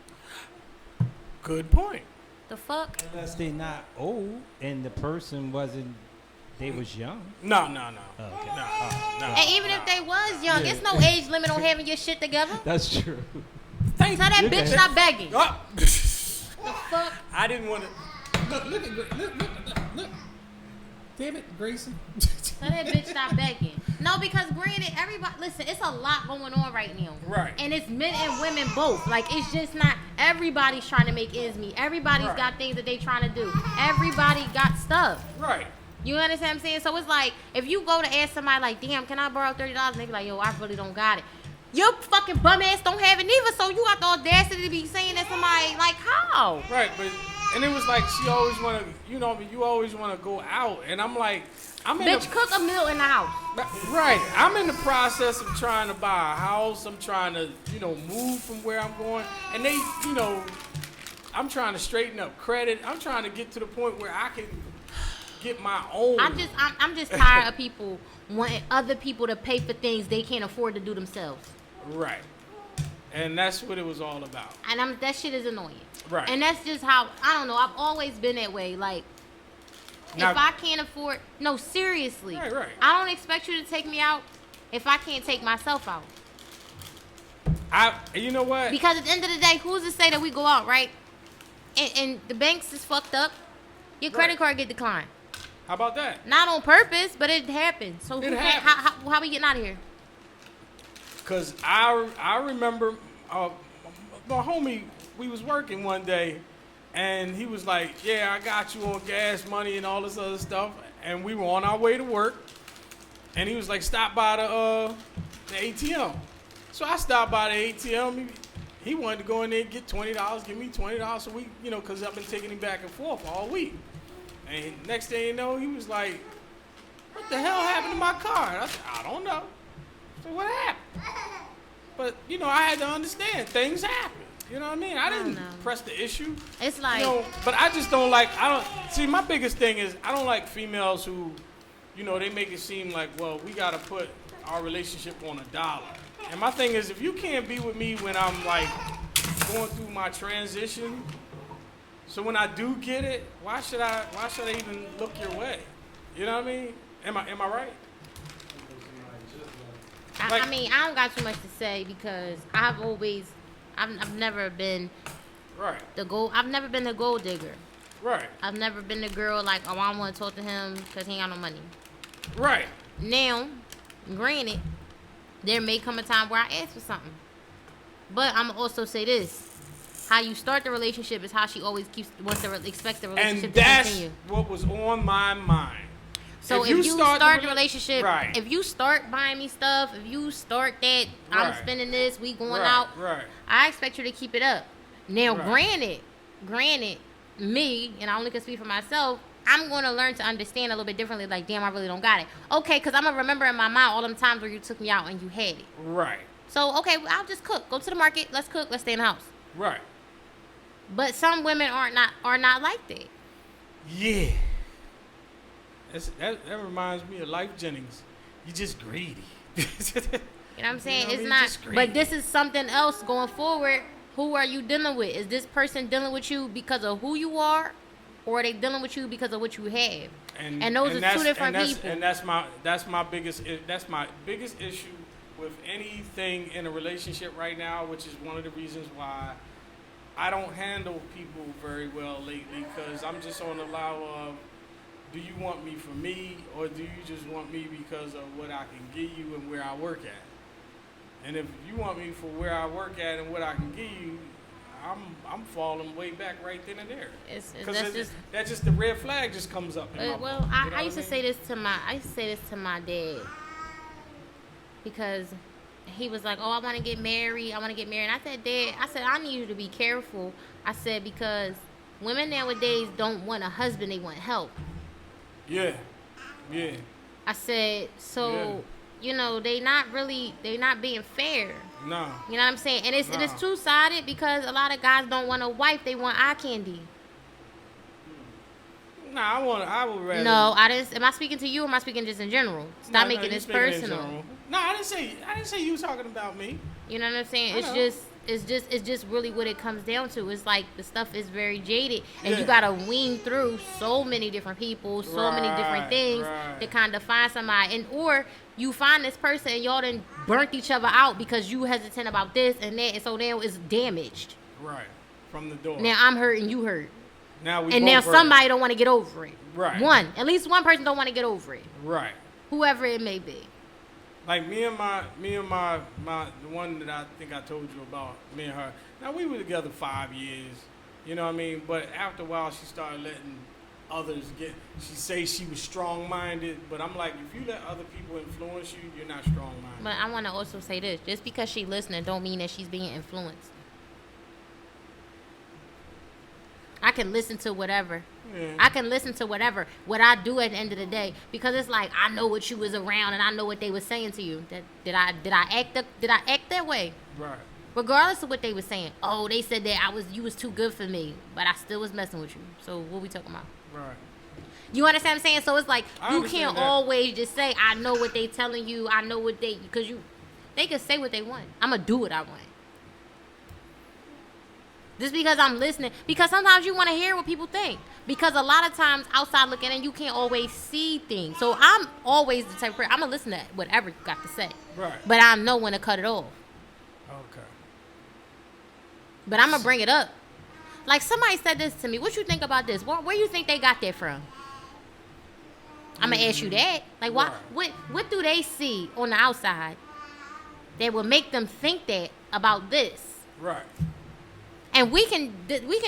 [SPEAKER 1] Good point.
[SPEAKER 3] The fuck?
[SPEAKER 6] Unless they not old and the person they was young.
[SPEAKER 1] No.
[SPEAKER 6] Okay.
[SPEAKER 1] No.
[SPEAKER 3] And even if they was young, it's no age limit on having your shit together.
[SPEAKER 6] That's true.
[SPEAKER 3] Tell that bitch stop begging.
[SPEAKER 1] Oh.
[SPEAKER 3] The fuck?
[SPEAKER 1] I didn't want to.
[SPEAKER 12] Look. Damn it, Grayson.
[SPEAKER 3] Tell that bitch stop begging. No, because granted, everybody, listen, it's a lot going on right now.
[SPEAKER 1] Right.
[SPEAKER 3] And it's men and women both. Like, it's just not, everybody's trying to make ends meet. Everybody's got things that they trying to do. Everybody got stuff.
[SPEAKER 1] Right.
[SPEAKER 3] You understand what I'm saying? So it's like, if you go to ask somebody like, damn, can I borrow $30? And they be like, yo, I really don't got it. Your fucking bum ass don't have it neither, so you got the audacity to be saying that somebody, like, how?
[SPEAKER 1] Right, but, and it was like, she always want to, you know, you always want to go out, and I'm like,
[SPEAKER 3] Bitch, cook a meal in the house.
[SPEAKER 1] Right, I'm in the process of trying to buy a house, I'm trying to, you know, move from where I'm going, and they, you know, I'm trying to straighten up credit, I'm trying to get to the point where I can get my own.
[SPEAKER 3] I'm just tired of people wanting other people to pay for things they can't afford to do themselves.
[SPEAKER 1] Right. And that's what it was all about.
[SPEAKER 3] And that shit is annoying.
[SPEAKER 1] Right.
[SPEAKER 3] And that's just how, I don't know, I've always been that way. Like, now, if I can't afford, no, seriously.
[SPEAKER 1] Right.
[SPEAKER 3] I don't expect you to take me out if I can't take myself out.
[SPEAKER 1] You know what?
[SPEAKER 3] Because at the end of the day, who's to say that we go out, right? And the banks is fucked up. Your credit card get declined.
[SPEAKER 1] How about that?
[SPEAKER 3] Not on purpose, but it happens. So how we getting out of here?
[SPEAKER 1] Because I remember my homie, we was working one day, and he was like, yeah, I got you on gas money and all this other stuff. And we were on our way to work, and he was like, stop by the ATM. So I stopped by the ATM. He wanted to go in there and get $20, give me $20 a week, you know, because I've been taking him back and forth all week. And next thing you know, he was like, what the hell happened to my car? I said, I don't know. So what happened? But, you know, I had to understand things happen. You know what I mean? I didn't press the issue.
[SPEAKER 3] It's like,
[SPEAKER 1] you know, but I just don't like, see, my biggest thing is I don't like females who, you know, they make it seem like, well, we got to put our relationship on $1. And my thing is, if you can't be with me when I'm like going through my transition, so when I do get it, why should I even look your way? You know what I mean? Am I right?
[SPEAKER 3] I mean, I don't got too much to say because I've never been I've never been the gold digger.
[SPEAKER 1] Right.
[SPEAKER 3] I've never been the girl like, oh, I don't want to talk to him because he ain't got no money.
[SPEAKER 1] Right.
[SPEAKER 3] Now, granted, there may come a time where I ask for something. But I'm also say this. How you start the relationship is how she always wants to expect the relationship
[SPEAKER 1] And
[SPEAKER 3] to
[SPEAKER 1] that's
[SPEAKER 3] continue.
[SPEAKER 1] what was on my mind.
[SPEAKER 3] So if you start the relationship, if you start buying me stuff, if you start that I'm spending this, we going out, I expect you to keep it up. Now, granted, me, and I only can speak for myself, I'm going to learn to understand a little bit differently. Like, damn, I really don't got it. Okay, because I'm going to remember in my mind all them times where you took me out and you had it.
[SPEAKER 1] Right.
[SPEAKER 3] So, okay, I'll just cook. Go to the market. Let's cook. Let's stay in the house.
[SPEAKER 1] Right.
[SPEAKER 3] But some women are not like that.
[SPEAKER 1] Yeah. That reminds me of Life Jennings. You just greedy.
[SPEAKER 3] You know what I'm saying?
[SPEAKER 1] You know
[SPEAKER 3] It's
[SPEAKER 1] what I mean?
[SPEAKER 3] not. But this is something else going forward. Who are you dealing with? Is this person dealing with you because of who you are, or are they dealing with you because of what you have? And those are two different people.
[SPEAKER 1] And that's my biggest issue with anything in a relationship right now, which is one of the reasons why I don't handle people very well lately, because I'm just on the level of, do you want me for me, or do you just want me because of what I can give you and where I work at? And if you want me for where I work at and what I can give you, I'm falling way back right then and there. That's just the red flag just comes up.
[SPEAKER 3] Well, I used to say this to my dad, because he was like, "Oh, I want to get married. I want to get married." And I said, "Dad, I need you to be careful." I said, because women nowadays don't want a husband; they want help.
[SPEAKER 1] Yeah.
[SPEAKER 3] I said, so you know, they not being fair.
[SPEAKER 1] No.
[SPEAKER 3] You know what I'm saying? And it's two-sided, because a lot of guys don't want a wife; they want eye candy.
[SPEAKER 1] Nah, I would rather.
[SPEAKER 3] No, I didn't. Am I speaking to you, or am I speaking just in general? Stop making this personal.
[SPEAKER 1] No, I didn't say you talking about me.
[SPEAKER 3] You know what I'm saying? It's just really what it comes down to. It's like the stuff is very jaded, and you gotta wean through so many different people, so many different things to kind of find somebody, or you find this person and y'all done burnt each other out because you hesitant about this and that, and so now it's damaged.
[SPEAKER 1] Right, from the door.
[SPEAKER 3] Now I'm hurt and you hurt.
[SPEAKER 1] Now
[SPEAKER 3] somebody don't want to get over it.
[SPEAKER 1] Right.
[SPEAKER 3] At least one person don't want to get over it.
[SPEAKER 1] Right.
[SPEAKER 3] Whoever it may be.
[SPEAKER 1] Like me and my the one that I think I told you about, me and her. Now we were together 5 years, you know what I mean? But after a while she started letting others she say she was strong-minded, but I'm like, if you let other people influence you, you're not strong-minded.
[SPEAKER 3] But I want to also say this, just because she's listening don't mean that she's being influenced. I can listen to whatever. Yeah. I can listen to whatever. What I do at the end of the day, because it's like, I know what you was around and I know what they was saying to you. Did I act that way?
[SPEAKER 1] Right.
[SPEAKER 3] Regardless of what they were saying. Oh, they said that you was too good for me, but I still was messing with you. So what we talking about?
[SPEAKER 1] Right.
[SPEAKER 3] You understand what I'm saying? So it's like, you can't always just say, I know what they telling you. I know what they can say what they want. I'm gonna do what I want. Just because I'm listening. Because sometimes you want to hear what people think. Because a lot of times outside looking in, you can't always see things. So I'm always the type of person, I'm going to listen to whatever you got to say.
[SPEAKER 1] Right.
[SPEAKER 3] But I know when to cut it off.
[SPEAKER 1] Okay.
[SPEAKER 3] But I'm going to bring it up. Like, somebody said this to me. What you think about this? Where you think they got that from? I'm going to ask you that. Like, what do they see on the outside that will make them think that about this?
[SPEAKER 1] Right.
[SPEAKER 3] And we can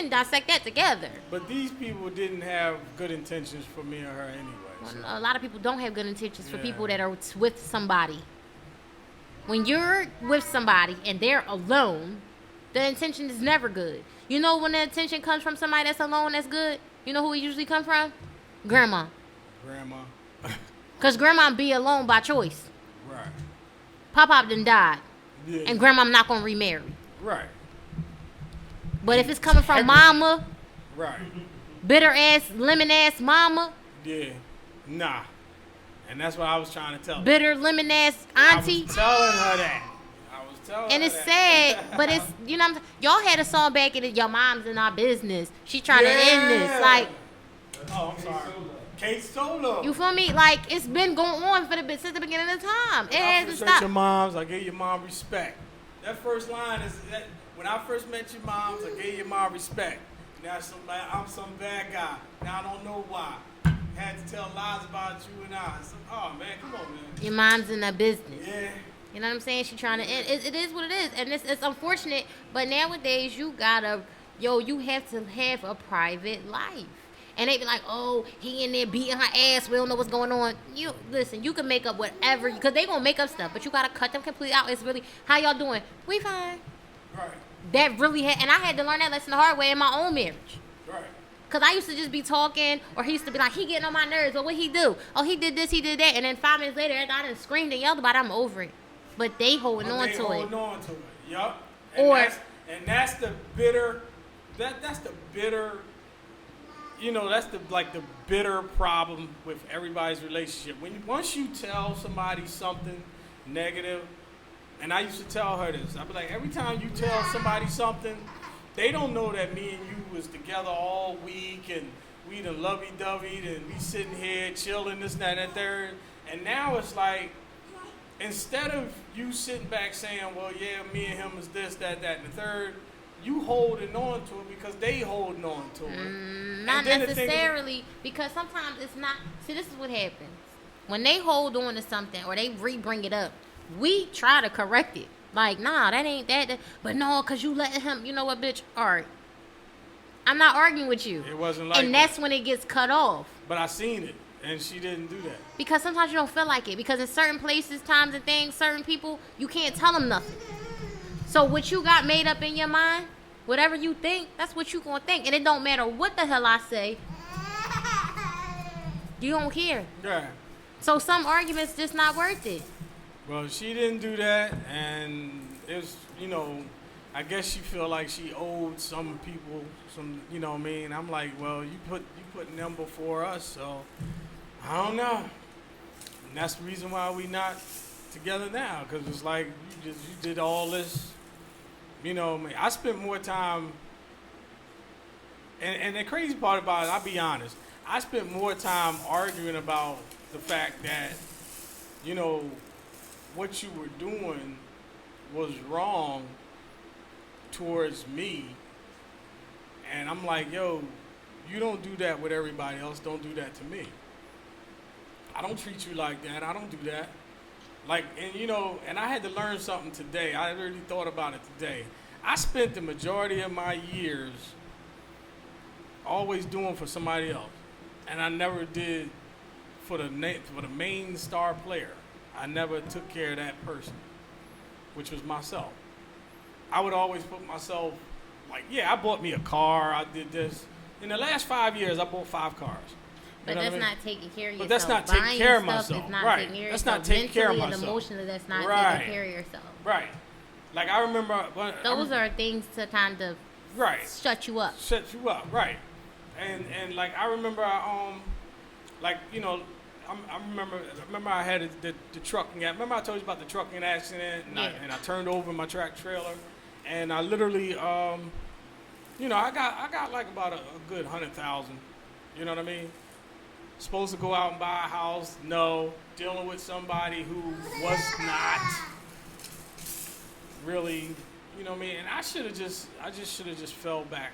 [SPEAKER 3] dissect that together.
[SPEAKER 1] But these people didn't have good intentions for me and her anyway.
[SPEAKER 3] A lot of people don't have good intentions for people that are with somebody. When you're with somebody and they're alone, the intention is never good. You know when the intention comes from somebody that's alone that's good? You know who it usually come from? Grandma. Because grandma be alone by choice.
[SPEAKER 1] Right.
[SPEAKER 3] Pop-Pop done died.
[SPEAKER 1] Yeah.
[SPEAKER 3] And grandma not going to remarry.
[SPEAKER 1] Right.
[SPEAKER 3] But if it's coming from mama,
[SPEAKER 1] right,
[SPEAKER 3] bitter ass, lemon ass mama,
[SPEAKER 1] yeah, nah, and that's what I was trying to tell her.
[SPEAKER 3] Bitter lemon ass auntie.
[SPEAKER 1] I was telling her that.
[SPEAKER 3] And it's sad, but it's, you know, y'all had a song back in Your Mom's in Our Business. She trying to end this, like.
[SPEAKER 1] Oh, I'm sorry. Kate Solo.
[SPEAKER 3] You feel me? Like, it's been going on since the beginning of the time. It hasn't stopped.
[SPEAKER 1] Your moms, I gave your mom respect. That first line is that. When I first met your moms, I gave your mom respect. Now I'm some bad guy. Now I don't know why. Had to tell lies about you and I. Oh man, come on, man.
[SPEAKER 3] Your mom's in that business.
[SPEAKER 1] Yeah.
[SPEAKER 3] You know what I'm saying? She trying to. It is what it is, and it's unfortunate. But nowadays, you have to have a private life. And they be like, oh, he in there beating her ass. We don't know what's going on. You listen. You can make up whatever, because they gonna make up stuff, but you gotta cut them completely out. It's really, how y'all doing? We fine.
[SPEAKER 1] Right.
[SPEAKER 3] That really and I had to learn that lesson the hard way in my own marriage.
[SPEAKER 1] Right.
[SPEAKER 3] Cause I used to just be talking, or he used to be like, he getting on my nerves. Well, what he do? Oh, he did this, he did that, and then 5 minutes later, I done screamed and yelled about it. I'm over it. But they holding on to it.
[SPEAKER 1] Holding on to it. Yup. And that's the bitter. That's the bitter. You know, that's the bitter problem with everybody's relationship. Once you tell somebody something negative, and I used to tell her this, I'd be like, every time you tell somebody something, they don't know that me and you was together all week and we done lovey-doveyed and we sitting here chilling, this, that, and that, third. And now it's like, instead of you sitting back saying, well, yeah, me and him is this, that, and the third, you holding on to it because they holding on to it.
[SPEAKER 3] Not necessarily, because sometimes it's not. See, this is what happens. When they hold on to something or they re-bring it up, we try to correct it. Like, nah, that ain't that. But no, because you letting him, you know what, bitch? All right. I'm not arguing with you.
[SPEAKER 1] It wasn't like
[SPEAKER 3] and that's when it gets cut off.
[SPEAKER 1] But I seen it, and she didn't do that.
[SPEAKER 3] Because sometimes you don't feel like it. Because in certain places, times, and things, certain people, you can't tell them nothing. So what you got made up in your mind, whatever you think, that's what you gonna think. And it don't matter what the hell I say. You don't care.
[SPEAKER 1] Yeah.
[SPEAKER 3] So some arguments just not worth it.
[SPEAKER 1] Well, she didn't do that, and it was, you know, I guess she feel like she owed some people some, you know what I mean? I'm like, well, you putting them before us, so I don't know. And that's the reason why we not together now, because it's like you did all this. You know, I spent more time, and the crazy part about it, I'll be honest, I spent more time arguing about the fact that, you know, what you were doing was wrong towards me. And I'm like, yo, you don't do that with everybody else, don't do that to me. I don't treat you like that, I don't do that. Like, and you know, and I had to learn something today. I really thought about it today. I spent the majority of my years always doing for somebody else, and I never did for the main star player. I never took care of that person, which was myself. I would always put myself, like, yeah, I bought me a car. I did this. In the last 5 years, I bought 5 cars.
[SPEAKER 3] But that's not taking care of yourself.
[SPEAKER 1] But that's not taking care of myself. Right. That's not taking care of myself.
[SPEAKER 3] Mentally and emotionally, that's not taking care of yourself.
[SPEAKER 1] Right. Like, I remember...
[SPEAKER 3] Those are things to kind of shut you up.
[SPEAKER 1] Shut you up, right. And like, I remember, like, you know, I remember I had the trucking... Remember I told you about the trucking accident? And, I turned over my track trailer. And I literally, you know, I got like about a good 100,000. You know what I mean? Supposed to go out and buy a house, no. Dealing with somebody who was not really, you know what I mean? And I just should have just fell back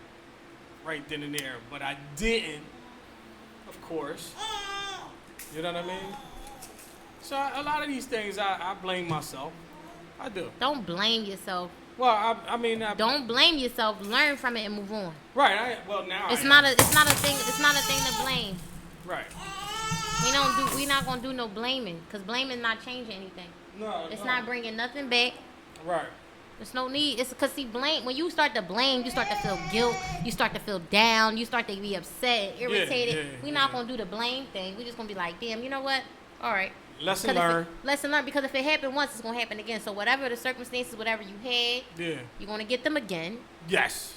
[SPEAKER 1] right then and there. But I didn't, of course. You know what I mean? So a lot of these things, I blame myself. I do.
[SPEAKER 3] Don't blame yourself.
[SPEAKER 1] Well, I mean,
[SPEAKER 3] don't blame yourself. Learn from it and move on.
[SPEAKER 1] Right. Now
[SPEAKER 3] it's not a thing. It's not a thing to blame.
[SPEAKER 1] Right.
[SPEAKER 3] We're not gonna do no blaming, because blaming not changing anything.
[SPEAKER 1] No.
[SPEAKER 3] It's not bringing nothing back.
[SPEAKER 1] Right.
[SPEAKER 3] There's no need. It's because blame. When you start to blame, you start to feel guilt. You start to feel down. You start to be upset, irritated. We're not gonna do the blame thing. We're just gonna be like, damn, you know what? All right.
[SPEAKER 1] Lesson learned.
[SPEAKER 3] Lesson learned, because if it happened once, it's gonna happen again. So whatever the circumstances, whatever you had, you're gonna get them again.
[SPEAKER 1] Yes.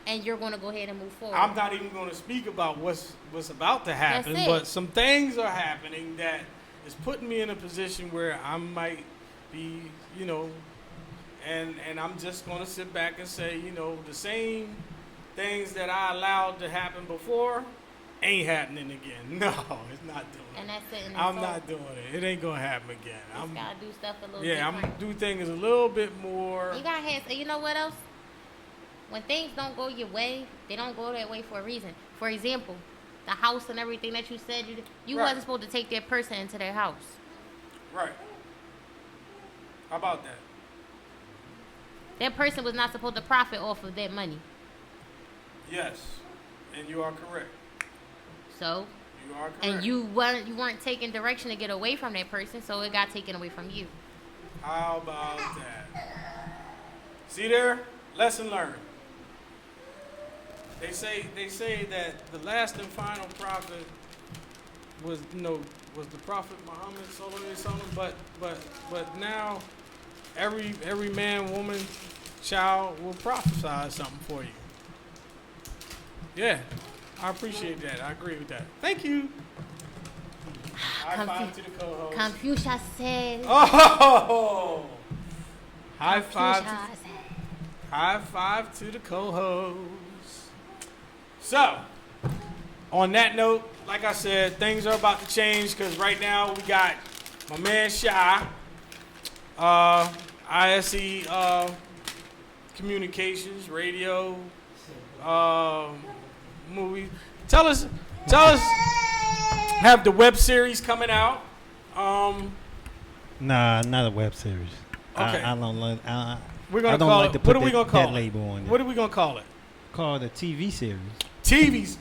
[SPEAKER 3] And you're gonna go ahead and move forward.
[SPEAKER 1] I'm not even gonna speak about what's about to happen, but some things are happening that is putting me in a position where I might be, you know, and I'm just gonna sit back and say, you know, the same things that I allowed to happen before ain't happening again. No, it's not doing it.
[SPEAKER 3] And that's it.
[SPEAKER 1] I'm not doing it. It ain't gonna happen again.
[SPEAKER 3] I'm gotta do stuff a little different.
[SPEAKER 1] I'm gonna do things a little bit more.
[SPEAKER 3] You gotta have, you know what else? When things don't go your way, they don't go that way for a reason. For example, the house and everything that you said you wasn't supposed to take that person into their house.
[SPEAKER 1] Right. How about that?
[SPEAKER 3] That person was not supposed to profit off of that money.
[SPEAKER 1] Yes, and you are correct.
[SPEAKER 3] So.
[SPEAKER 1] You are correct.
[SPEAKER 3] And you weren't taking direction to get away from that person, so it got taken away from you.
[SPEAKER 1] How about that? See there? Lesson learned. They say that the last and final prophet was the Prophet Muhammad sallallahu alaihi wasallam, but now every man, woman, child will prophesy something for you. Yeah, I appreciate that. I agree with that. Thank you. High five to the co-host.
[SPEAKER 3] Confucius said.
[SPEAKER 1] Oh! High five to the co-host. So, on that note, like I said, things are about to change because right now we got my man Shy, ISE Communications, radio, movie. Tell us, have the web series coming out?
[SPEAKER 6] Nah, not a web series.
[SPEAKER 1] Okay.
[SPEAKER 6] I don't like.
[SPEAKER 1] We're gonna
[SPEAKER 6] I don't
[SPEAKER 1] call
[SPEAKER 6] like
[SPEAKER 1] it.
[SPEAKER 6] to
[SPEAKER 1] What
[SPEAKER 6] put
[SPEAKER 1] are we gonna call
[SPEAKER 6] that
[SPEAKER 1] it?
[SPEAKER 6] label on it.
[SPEAKER 1] What are we gonna call it?
[SPEAKER 6] Call it a TV series.
[SPEAKER 1] TV.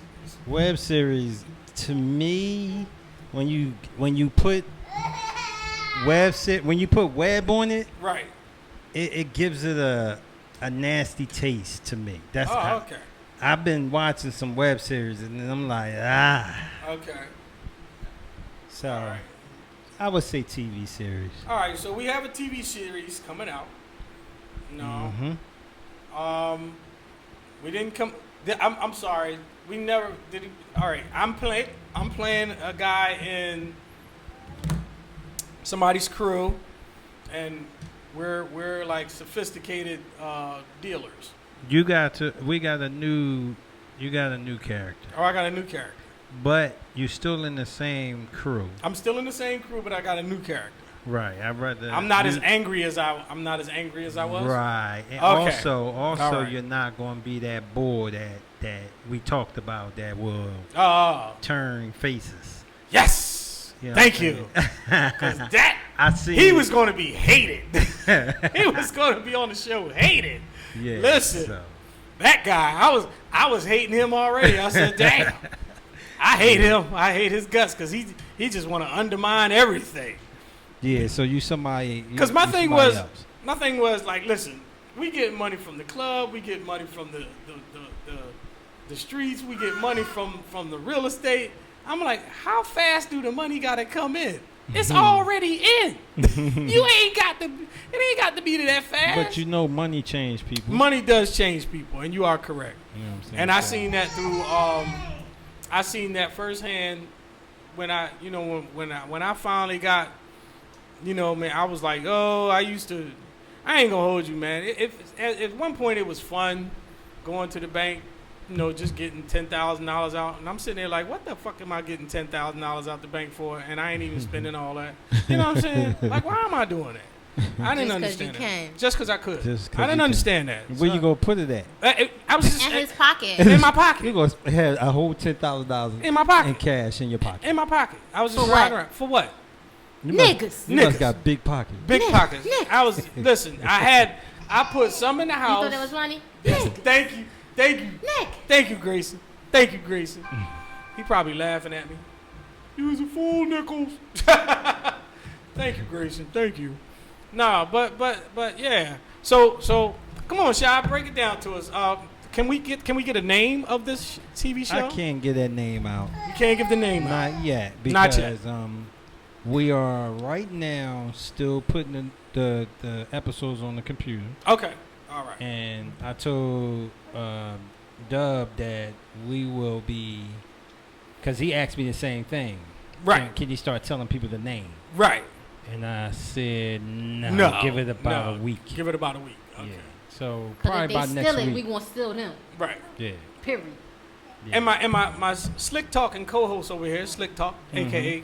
[SPEAKER 6] Web series. To me, when you put web on it,
[SPEAKER 1] right,
[SPEAKER 6] it gives it a nasty taste to me. That's
[SPEAKER 1] okay.
[SPEAKER 6] I've been watching some web series and I'm like,
[SPEAKER 1] Okay.
[SPEAKER 6] So,
[SPEAKER 1] right.
[SPEAKER 6] I would say TV series.
[SPEAKER 1] All right, so we have a TV series coming out. No.
[SPEAKER 6] Mm-hmm.
[SPEAKER 1] We didn't come. I'm sorry. We never did. All right, I'm playing a guy in somebody's crew, and we're like sophisticated dealers.
[SPEAKER 6] We got a new character.
[SPEAKER 1] Oh, I got a new character.
[SPEAKER 6] But you're still in the same crew.
[SPEAKER 1] I'm still in the same crew, but I got a new character.
[SPEAKER 6] Right. I'm
[SPEAKER 1] not as angry as I was.
[SPEAKER 6] Right. And
[SPEAKER 1] okay.
[SPEAKER 6] Also,
[SPEAKER 1] right.
[SPEAKER 6] You're not going to be that boy that we talked about that will turn faces.
[SPEAKER 1] Yes.
[SPEAKER 6] You know
[SPEAKER 1] Thank you. Because he was going to be hated. He was going to be on the show hated.
[SPEAKER 6] Yeah.
[SPEAKER 1] Listen, that guy, I was hating him already. I said, damn, I hate him. I hate his guts because he just want to undermine everything.
[SPEAKER 6] Yeah, so you somebody.
[SPEAKER 1] Because my thing was like, listen, we get money from the club, we get money from the streets, we get money from the real estate. I'm like, how fast do the money gotta come in? It's already in. It ain't got to be that fast.
[SPEAKER 6] But you know, money change people.
[SPEAKER 1] Money does change people, and you are correct.
[SPEAKER 6] You know what I'm saying?
[SPEAKER 1] And I seen that through. I seen that firsthand when I finally got. Man, I was like, I ain't gonna hold you, man. At one point it was fun going to the bank, just getting $10,000 out. And I'm sitting there like, what the fuck am I getting $10,000 out the bank for? And I ain't even spending all that. You know what I'm saying? Like, why am I doing that? I didn't understand that. Just because I could. I didn't understand that.
[SPEAKER 6] Where you gonna put it at?
[SPEAKER 1] I was just
[SPEAKER 3] in his pocket.
[SPEAKER 1] In my pocket.
[SPEAKER 6] You gonna have a whole $10,000
[SPEAKER 1] in my pocket.
[SPEAKER 6] In cash in your pocket.
[SPEAKER 1] In my pocket. I was just riding around. For what?
[SPEAKER 6] You must got big pockets.
[SPEAKER 1] Big pockets. I put some in the house.
[SPEAKER 3] You thought that was funny?
[SPEAKER 1] Yes. Thank you.
[SPEAKER 3] Nick.
[SPEAKER 1] Thank you, Grayson. He probably laughing at me. You was a fool, Nichols. Thank you, Grayson. Thank you. Nah, but yeah. So come on, Shy, break it down to us. Can we get a name of this TV show?
[SPEAKER 6] I can't get that name out.
[SPEAKER 1] You can't give the name out.
[SPEAKER 6] Not yet.
[SPEAKER 1] Not yet.
[SPEAKER 6] We are right now still putting the episodes on the computer.
[SPEAKER 1] Okay. All right.
[SPEAKER 6] And I told Dub that we will be, because he asked me the same thing.
[SPEAKER 1] Right.
[SPEAKER 6] Can you start telling people the name?
[SPEAKER 1] Right.
[SPEAKER 6] And I said, no. Give it about a week.
[SPEAKER 1] Give it about a week. Okay.
[SPEAKER 6] Yeah. So
[SPEAKER 3] probably
[SPEAKER 6] about next week.
[SPEAKER 3] We gonna steal them.
[SPEAKER 1] Right.
[SPEAKER 3] Yeah. Period.
[SPEAKER 1] Yeah. And my slick talking co-host over here, Slick Talk, aka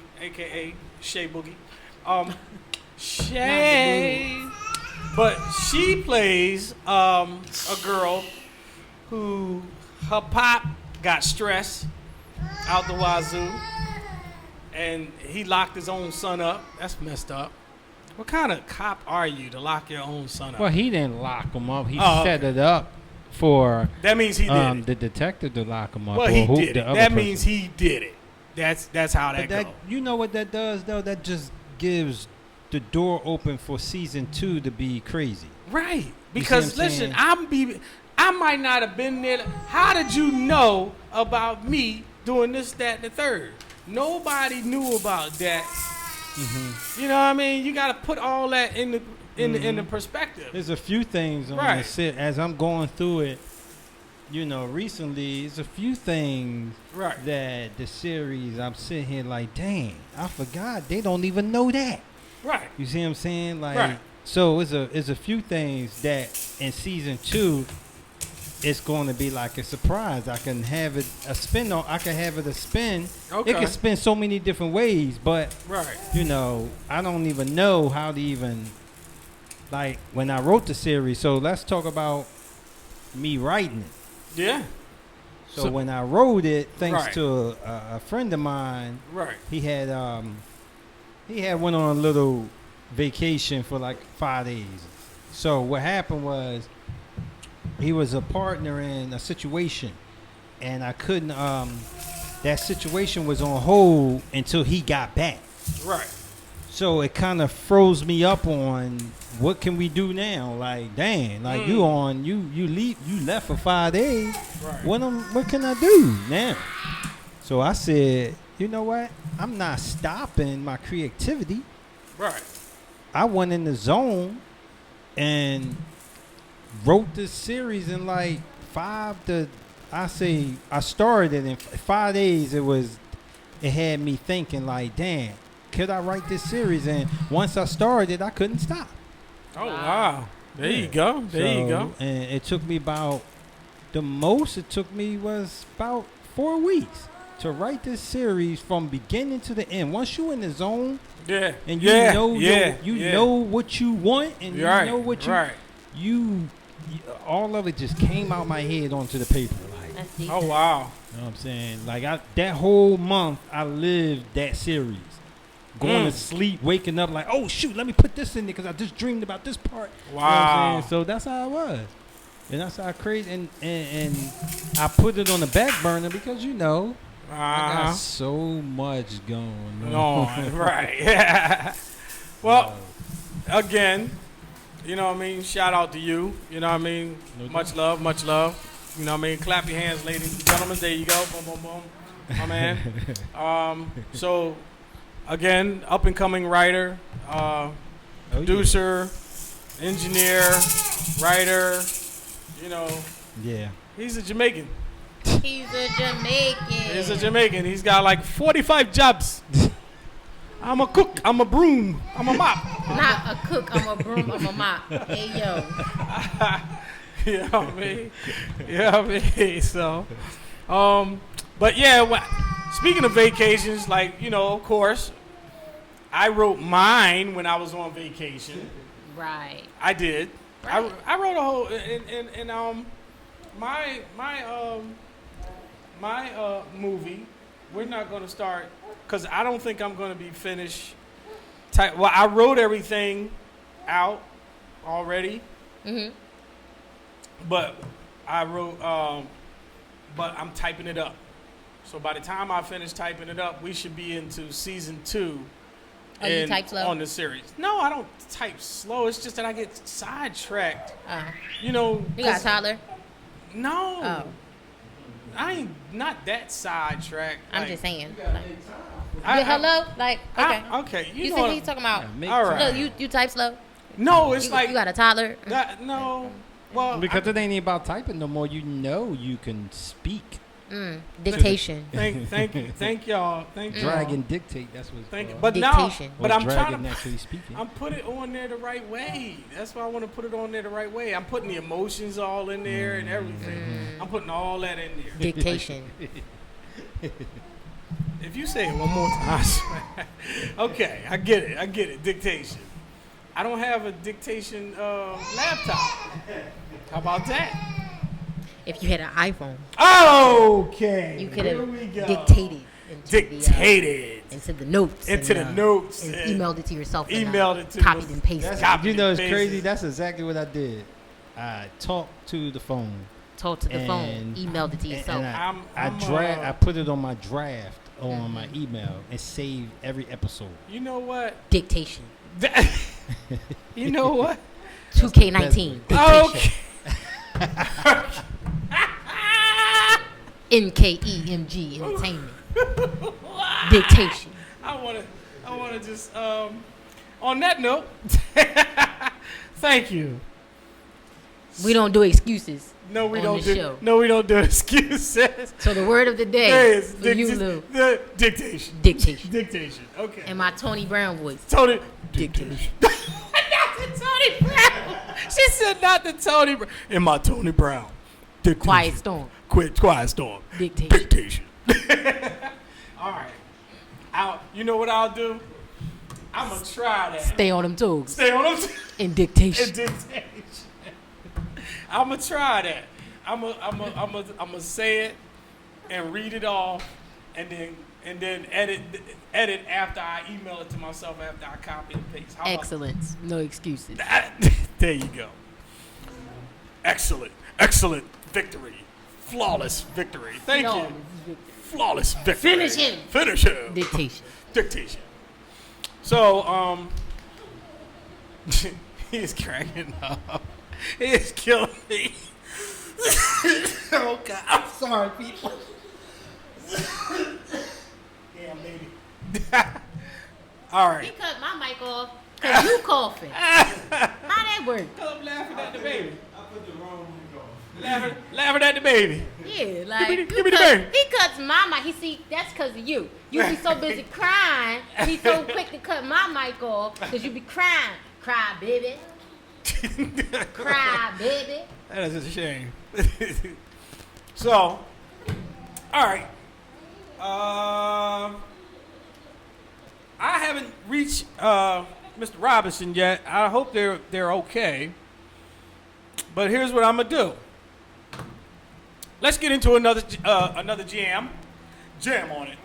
[SPEAKER 1] Shay Boogie. Shay. But she plays a girl who her pop got stressed out the wazoo, and he locked his own son up. That's messed up. What kind of cop are you to lock your own son up?
[SPEAKER 6] Well, he didn't lock him up. He
[SPEAKER 1] Oh,
[SPEAKER 6] set
[SPEAKER 1] okay.
[SPEAKER 6] it up for
[SPEAKER 1] That means he did it.
[SPEAKER 6] the detective to lock him up.
[SPEAKER 1] Well,
[SPEAKER 6] or
[SPEAKER 1] he
[SPEAKER 6] who-
[SPEAKER 1] did
[SPEAKER 6] the
[SPEAKER 1] it.
[SPEAKER 6] other
[SPEAKER 1] That
[SPEAKER 6] person.
[SPEAKER 1] means he did it. That's how
[SPEAKER 6] But
[SPEAKER 1] that goes.
[SPEAKER 6] you know what that does though? That just gives the door open for season 2 to be crazy.
[SPEAKER 1] Right.
[SPEAKER 6] You
[SPEAKER 1] Because
[SPEAKER 6] see what I'm
[SPEAKER 1] listen,
[SPEAKER 6] saying?
[SPEAKER 1] I might not have been there. How did you know about me doing this, that, and the third? Nobody knew about that.
[SPEAKER 6] Mm-hmm.
[SPEAKER 1] You know what I mean? You got to put all that in the perspective.
[SPEAKER 6] There's a few things on
[SPEAKER 1] Right.
[SPEAKER 6] as I'm going through it. You know, recently, there's a few things
[SPEAKER 1] Right.
[SPEAKER 6] that the series I'm sitting here like, dang, I forgot they don't even know that.
[SPEAKER 1] Right.
[SPEAKER 6] You see what I'm saying? Like,
[SPEAKER 1] Right.
[SPEAKER 6] so it's a few things that in season 2, it's going to be like a surprise. I can have it a spin on. I can have it a spin.
[SPEAKER 1] Okay.
[SPEAKER 6] It can spin so many different ways, but
[SPEAKER 1] Right.
[SPEAKER 6] you know, I don't even know how to even like when I wrote the series. So let's talk about me writing it.
[SPEAKER 1] Yeah.
[SPEAKER 6] So when I wrote it, thanks
[SPEAKER 1] Right.
[SPEAKER 6] to a friend of mine,
[SPEAKER 1] Right.
[SPEAKER 6] he had went on a little vacation for like 5 days. So what happened was he was a partner in a situation, and I couldn't. That situation was on hold until he got back.
[SPEAKER 1] Right.
[SPEAKER 6] So it kind of froze me up on what can we do now? Like, dang, like you left for 5 days.
[SPEAKER 1] Right.
[SPEAKER 6] What can I do now? So I said, you know what? I'm not stopping my creativity.
[SPEAKER 1] Right.
[SPEAKER 6] I went in the zone and wrote this series in like I started it in 5 days. It had me thinking like, damn, could I write this series? And once I started, I couldn't stop.
[SPEAKER 1] Oh, wow. There you go. There you go.
[SPEAKER 6] And it took me the most it took me was about 4 weeks to write this series from beginning to the end. Once you're in the zone,
[SPEAKER 1] Yeah.
[SPEAKER 6] and you know what you want, and you know what you all of it just came out my head onto the paper. Like,
[SPEAKER 1] oh wow.
[SPEAKER 6] You know what I'm saying? Like that whole month I lived that series. Going to sleep, waking up like, oh shoot, let me put this in there because I just dreamed about this part.
[SPEAKER 1] Wow.
[SPEAKER 6] You know what I'm saying? So that's how it was. And that's how crazy and I put it on the back burner because I got so much going on.
[SPEAKER 1] Right. Yeah. Well, again, you know what I mean? Shout out to you. You know what I mean? Much love, much love. You know what I mean? Clap your hands, ladies and gentlemen. There you go. Boom, boom, boom. My man. So, again, up and coming writer, producer, engineer, writer, you know.
[SPEAKER 6] Yeah.
[SPEAKER 1] He's a Jamaican.
[SPEAKER 3] He's a Jamaican.
[SPEAKER 1] He's a Jamaican. He's got like 45 jobs. I'm a cook. I'm a broom. I'm a mop.
[SPEAKER 3] Not a cook. I'm a broom. I'm a mop. Hey, yo.
[SPEAKER 1] You know what I mean? You know what I mean? So, but yeah, speaking of vacations, like, of course, I wrote mine when I was on vacation.
[SPEAKER 3] Right.
[SPEAKER 1] I did.
[SPEAKER 3] Right.
[SPEAKER 1] I wrote a whole, my movie, we're not going to start, because I don't think I'm going to be finished. Well, I wrote everything out already.
[SPEAKER 3] Mm-hmm.
[SPEAKER 1] But I wrote, but I'm typing it up. So by the time I finish typing it up, we should be into season 2.
[SPEAKER 3] Oh, you type slow?
[SPEAKER 1] On the series. No, I don't type slow. It's just that I get sidetracked. You
[SPEAKER 3] got a toddler?
[SPEAKER 1] No.
[SPEAKER 3] Oh.
[SPEAKER 1] I ain't not that sidetracked.
[SPEAKER 3] I'm just saying. Hello? Okay.
[SPEAKER 1] Okay.
[SPEAKER 3] You see what he's talking about?
[SPEAKER 1] All right.
[SPEAKER 3] Look, you type slow?
[SPEAKER 1] No, it's
[SPEAKER 3] you got a toddler?
[SPEAKER 1] No. Well,
[SPEAKER 6] because it ain't about typing no more. You can speak.
[SPEAKER 3] Dictation.
[SPEAKER 1] Thank y'all.
[SPEAKER 6] Drag and dictate. That's what.
[SPEAKER 1] Thank you. But
[SPEAKER 3] Dictation.
[SPEAKER 1] now, but I'm trying to
[SPEAKER 6] naturally speaking.
[SPEAKER 1] I'm putting it on there the right way. That's why I want to put it on there the right way. I'm putting the emotions all in there and everything. I'm putting all that in there.
[SPEAKER 3] Dictation.
[SPEAKER 1] If you say it one more time, okay, I get it. Dictation. I don't have a dictation laptop. How about that?
[SPEAKER 3] If you had an iPhone.
[SPEAKER 1] Okay.
[SPEAKER 3] You could have dictated.
[SPEAKER 1] Dictated.
[SPEAKER 3] into the notes.
[SPEAKER 1] Into the notes.
[SPEAKER 3] And emailed it to yourself.
[SPEAKER 1] Emailed it to
[SPEAKER 3] copied and pasted.
[SPEAKER 6] You know, it's crazy. That's exactly what I did. I talked to the phone.
[SPEAKER 3] Talked to the phone. Emailed it to yourself.
[SPEAKER 6] And I put it on my draft on my email and saved every episode.
[SPEAKER 1] You know what?
[SPEAKER 3] Dictation.
[SPEAKER 1] You know what?
[SPEAKER 3] 2K19.
[SPEAKER 1] Okay.
[SPEAKER 3] NKEMG Entertainment. Dictation.
[SPEAKER 1] I wanna just on that note, thank you.
[SPEAKER 3] We don't do excuses.
[SPEAKER 1] No, we
[SPEAKER 3] on
[SPEAKER 1] don't
[SPEAKER 3] this
[SPEAKER 1] do.
[SPEAKER 3] show.
[SPEAKER 1] No, we don't do excuses.
[SPEAKER 3] So the word of the day
[SPEAKER 1] is
[SPEAKER 3] for you, Lou.
[SPEAKER 1] the dictation.
[SPEAKER 3] Dictation.
[SPEAKER 1] Dictation. Okay.
[SPEAKER 3] And my Tony Brown voice.
[SPEAKER 1] Tony.
[SPEAKER 3] Dictation.
[SPEAKER 1] Not the Tony Brown. She said not the Tony Brown. In my Tony Brown. Dictation.
[SPEAKER 3] Quiet storm.
[SPEAKER 1] Quiet storm.
[SPEAKER 3] Dictation.
[SPEAKER 1] All right. You know what I'll do? I'm gonna try that.
[SPEAKER 3] Stay on them toes.
[SPEAKER 1] Stay on them.
[SPEAKER 3] In dictation.
[SPEAKER 1] In dictation. I'm gonna try that. I'm gonna say it and read it off, and then edit after I email it to myself after I copy and paste. How about
[SPEAKER 3] Excellence. No excuses.
[SPEAKER 1] there you go. Excellent victory. Flawless victory. Thank you. Flawless victory. Finish him. Dictation. So, he's cracking up. He's killing me. Oh, God. I'm sorry, people. Damn, baby. All right.
[SPEAKER 3] He cut my mic off because you coughing. How that work?
[SPEAKER 1] I'm laughing at the baby.
[SPEAKER 2] I put the wrong mic on.
[SPEAKER 1] Laughing at the baby.
[SPEAKER 3] Yeah, like
[SPEAKER 1] give me the baby.
[SPEAKER 3] He cuts my mic. That's because of you. You be so busy crying. He's so quick to cut my mic off because you be crying. Cry, baby. Cry, baby.
[SPEAKER 1] That is a shame. So, all right. I haven't reached Mr. Robinson yet. I hope they're okay. But here's what I'm gonna do. Let's get into another jam. Jam on it.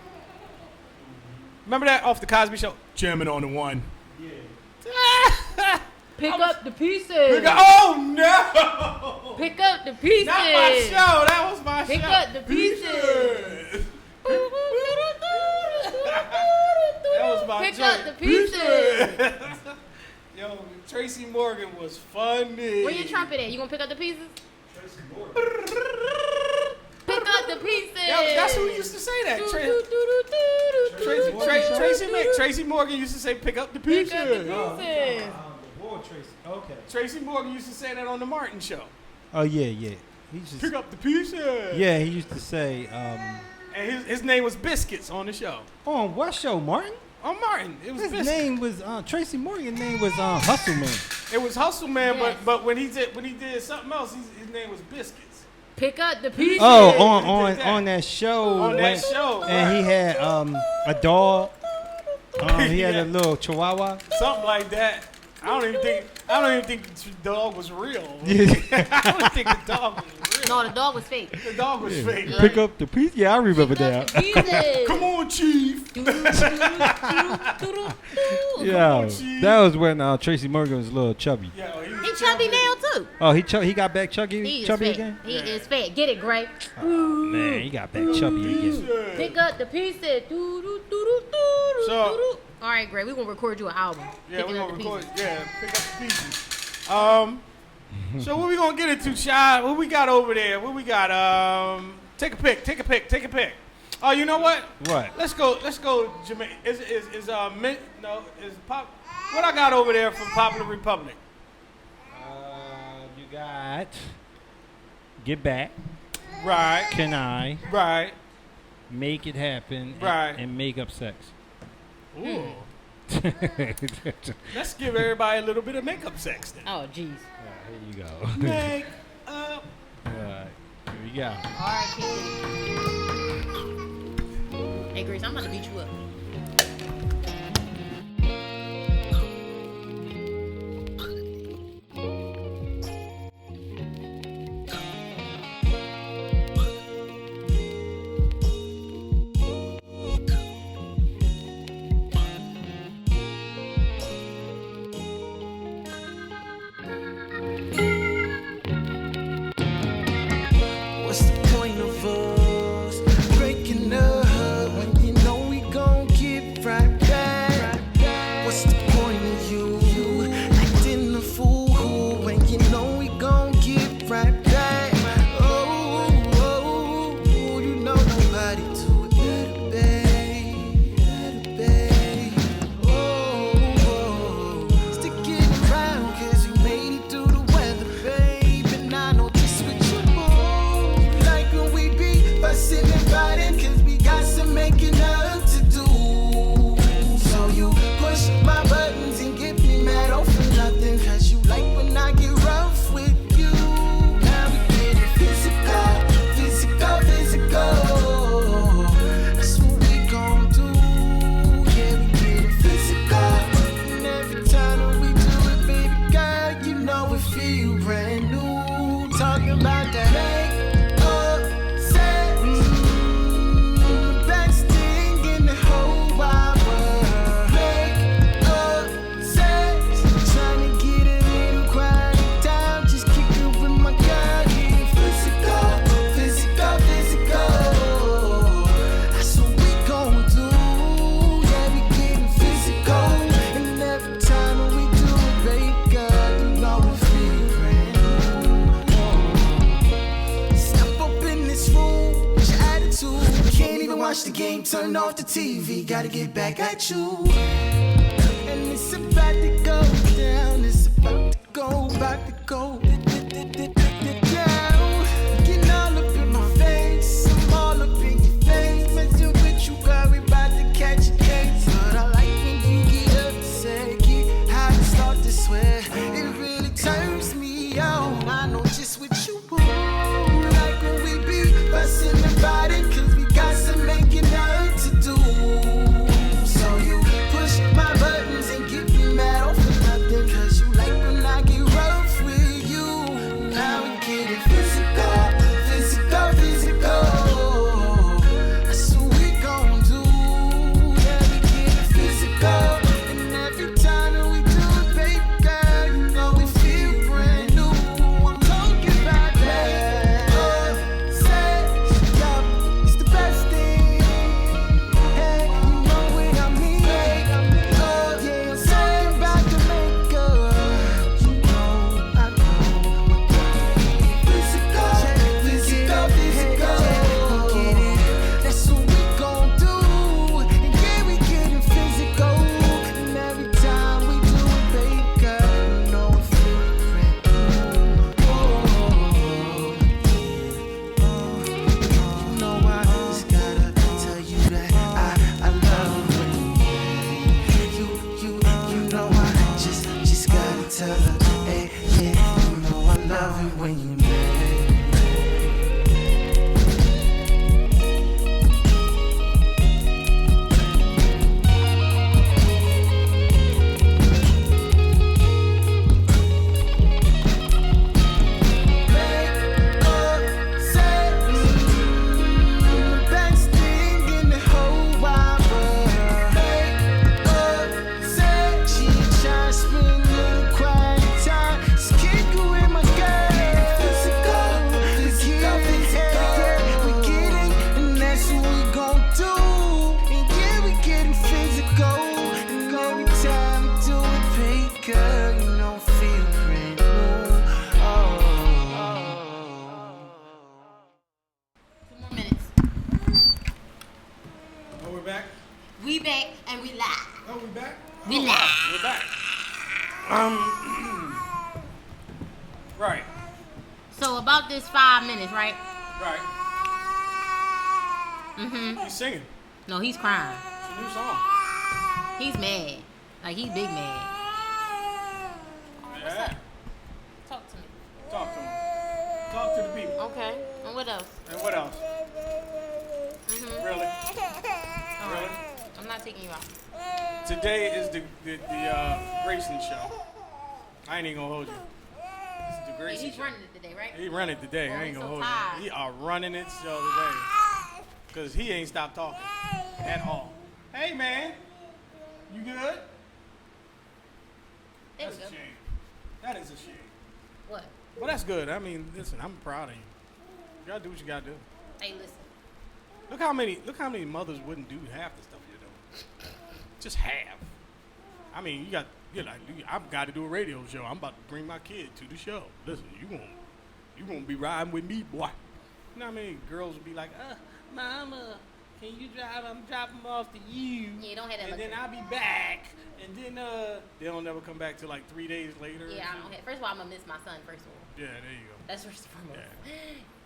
[SPEAKER 1] Remember that off the Cosby Show? Jamming on the one.
[SPEAKER 3] Yeah. Pick up the pieces.
[SPEAKER 1] Oh no!
[SPEAKER 3] Pick up the pieces.
[SPEAKER 1] Not my show. That was my
[SPEAKER 3] Pick
[SPEAKER 1] show.
[SPEAKER 3] Pick up the pieces.
[SPEAKER 1] That was my
[SPEAKER 3] Pick
[SPEAKER 1] joint.
[SPEAKER 3] up the pieces.
[SPEAKER 1] Yo, Tracy Morgan was funny.
[SPEAKER 3] Where your trumpet at? You gonna pick up the pieces?
[SPEAKER 2] Tracy Morgan.
[SPEAKER 3] Pick up the pieces.
[SPEAKER 1] That's who used to say that. Tracy Morgan used to say, "Pick up the pieces."
[SPEAKER 3] Pick up the pieces.
[SPEAKER 2] Tracy. Okay.
[SPEAKER 1] Tracy Morgan used to say that on the Martin Show.
[SPEAKER 6] Oh yeah. He just
[SPEAKER 1] pick up the pieces.
[SPEAKER 6] Yeah, he used to say.
[SPEAKER 1] And his name was Biscuits on the show.
[SPEAKER 6] On what show, Martin?
[SPEAKER 1] On Martin. It was
[SPEAKER 6] his
[SPEAKER 1] Biscuits.
[SPEAKER 6] name was Tracy Morgan's name was Hustle Man.
[SPEAKER 1] It was Hustle Man,
[SPEAKER 3] yes.
[SPEAKER 1] but when he did something else, his name was Biscuits.
[SPEAKER 3] Pick up the pieces.
[SPEAKER 6] Oh, on that show.
[SPEAKER 1] On that show.
[SPEAKER 6] And he had a dog. He had a little chihuahua.
[SPEAKER 1] Something like that. I don't even think the dog was real. I don't think the dog was real.
[SPEAKER 3] No, the dog was fake.
[SPEAKER 1] The dog was fake. Right?
[SPEAKER 6] Pick up the piece. Yeah, I remember
[SPEAKER 3] that.
[SPEAKER 1] Come on, Chief.
[SPEAKER 6] Yeah, that was when Tracy Morgan was a little chubby.
[SPEAKER 1] Yeah,
[SPEAKER 3] he chubby now too.
[SPEAKER 6] Oh, he got back chubby again.
[SPEAKER 3] He is fat. Get it, Gray.
[SPEAKER 6] Oh, man, he got back chubby again.
[SPEAKER 3] Pick up the pieces.
[SPEAKER 1] So,
[SPEAKER 3] all right, Gray, we're gonna record you an album.
[SPEAKER 1] Yeah, we're gonna record. Yeah, pick up the pieces. So what we gonna get into, Shy? What we got over there? What we got? Take a pick. Oh, you know what?
[SPEAKER 6] What?
[SPEAKER 1] Let's go, Jamaica. What I got over there from Popular Republic?
[SPEAKER 6] You got Get Back.
[SPEAKER 1] Right.
[SPEAKER 6] Can I?
[SPEAKER 1] Right.
[SPEAKER 6] Make It Happen.
[SPEAKER 1] Right.
[SPEAKER 6] And Make Up Sex.
[SPEAKER 1] Ooh. Let's give everybody a little bit of makeup sex then.
[SPEAKER 3] Oh, jeez.
[SPEAKER 6] Here you go.
[SPEAKER 1] Make up.
[SPEAKER 6] All right. Here we go.
[SPEAKER 3] All right, kid. Hey, Grace, I'm gonna beat you up.
[SPEAKER 5] that. Make up sex. Best thing in the whole wide world. Make up sex. Trying to get a little quiet down. Just kick it with my girl. Getting physical, physical, physical. That's what we gon' do. Yeah, we getting physical. And every time we do it, baby girl, you know we feel brand new. Step up in this room, what's your attitude? Can't even watch the game, turn off the TV. Gotta get back at you. And it's about to go down. It's about to go, about to go down. Getting all up in my face, I'm all up in your face. Messing with you, girl, we about to catch a case. But I like when you get upset, get high and start to sweat. It really turns me on. I know just what you want. Like when we be busting about it, cause we got some making up to do. So you push my buttons and get me mad off for nothing. Cause you like when I get rough with you. Now we getting physical, physical, physical. That's what we gon' do. Yeah, we getting physical. And every time that we do it, baby girl, you know we feel brand new. I'm talking about that. Sex, yeah, it's the best thing. Hey, you know what I mean? Yeah, I'm talking about the makeup. You know, I know. Physical, physical, physical. Get it? That's what we gon' do. And yeah, we getting physical. And every time we do it, baby girl, you know we feel brand new. You know I just gotta tell you that I love when you know I just gotta tell her, hey, yeah, you know I love it when you mad. Make up sex. Best thing in the whole wide world. Make up sex. She try to spend a little quiet time. Just kick it with my girl. Physical, physical, physical. We get it, and that's what we gon' do. And yeah, we getting physical. And every time we do it, baby girl, you know feel brand new. Oh.
[SPEAKER 3] 2 more minutes.
[SPEAKER 1] Oh, we're back.
[SPEAKER 3] We back and we live.
[SPEAKER 1] Oh, we back.
[SPEAKER 3] We live.
[SPEAKER 1] We're back. Right.
[SPEAKER 3] So about this 5 minutes, right?
[SPEAKER 1] Right.
[SPEAKER 3] Mm-hmm.
[SPEAKER 1] He's singing.
[SPEAKER 3] No, he's crying.
[SPEAKER 1] It's a new song.
[SPEAKER 3] He's mad. Like, he's big mad.
[SPEAKER 1] Yeah.
[SPEAKER 3] Talk to me.
[SPEAKER 1] Talk to him. Talk to the people.
[SPEAKER 3] Okay. And what else?
[SPEAKER 1] And what else?
[SPEAKER 3] Mm-hmm.
[SPEAKER 1] Really?
[SPEAKER 3] All
[SPEAKER 1] Really?
[SPEAKER 3] right. I'm not taking you out.
[SPEAKER 1] Today is the Grayson show. I ain't even gonna hold you. This is the Grayson
[SPEAKER 3] He's
[SPEAKER 1] show.
[SPEAKER 3] running it today, right?
[SPEAKER 1] He running it today.
[SPEAKER 3] Oh,
[SPEAKER 1] I ain't
[SPEAKER 3] he's
[SPEAKER 1] gonna
[SPEAKER 3] so
[SPEAKER 1] hold
[SPEAKER 3] tired.
[SPEAKER 1] you. He are running it show today. Cause he ain't stopped talking at all. Hey man, you good?
[SPEAKER 3] There
[SPEAKER 1] That's
[SPEAKER 3] we
[SPEAKER 1] a
[SPEAKER 3] go.
[SPEAKER 1] shame. That is a shame.
[SPEAKER 3] What?
[SPEAKER 1] Well, that's good. I mean, listen, I'm proud of you. You gotta do what you gotta do.
[SPEAKER 3] Hey, listen.
[SPEAKER 1] Look how many mothers wouldn't do half the stuff you're doing. Just half. I mean, I've got to do a radio show. I'm about to bring my kid to the show. Listen, you gonna be riding with me, boy. You know how many girls would be like, Mama, can you drive? I'm dropping them off to you.
[SPEAKER 3] Yeah, don't have that
[SPEAKER 1] and then
[SPEAKER 3] luxury.
[SPEAKER 1] I'll be back. And then they don't never come back till like 3 days later.
[SPEAKER 3] Yeah, I don't have. First of all, I'm gonna miss my son. First of all.
[SPEAKER 1] Yeah, there you go.
[SPEAKER 3] That's first and foremost.
[SPEAKER 1] Yeah.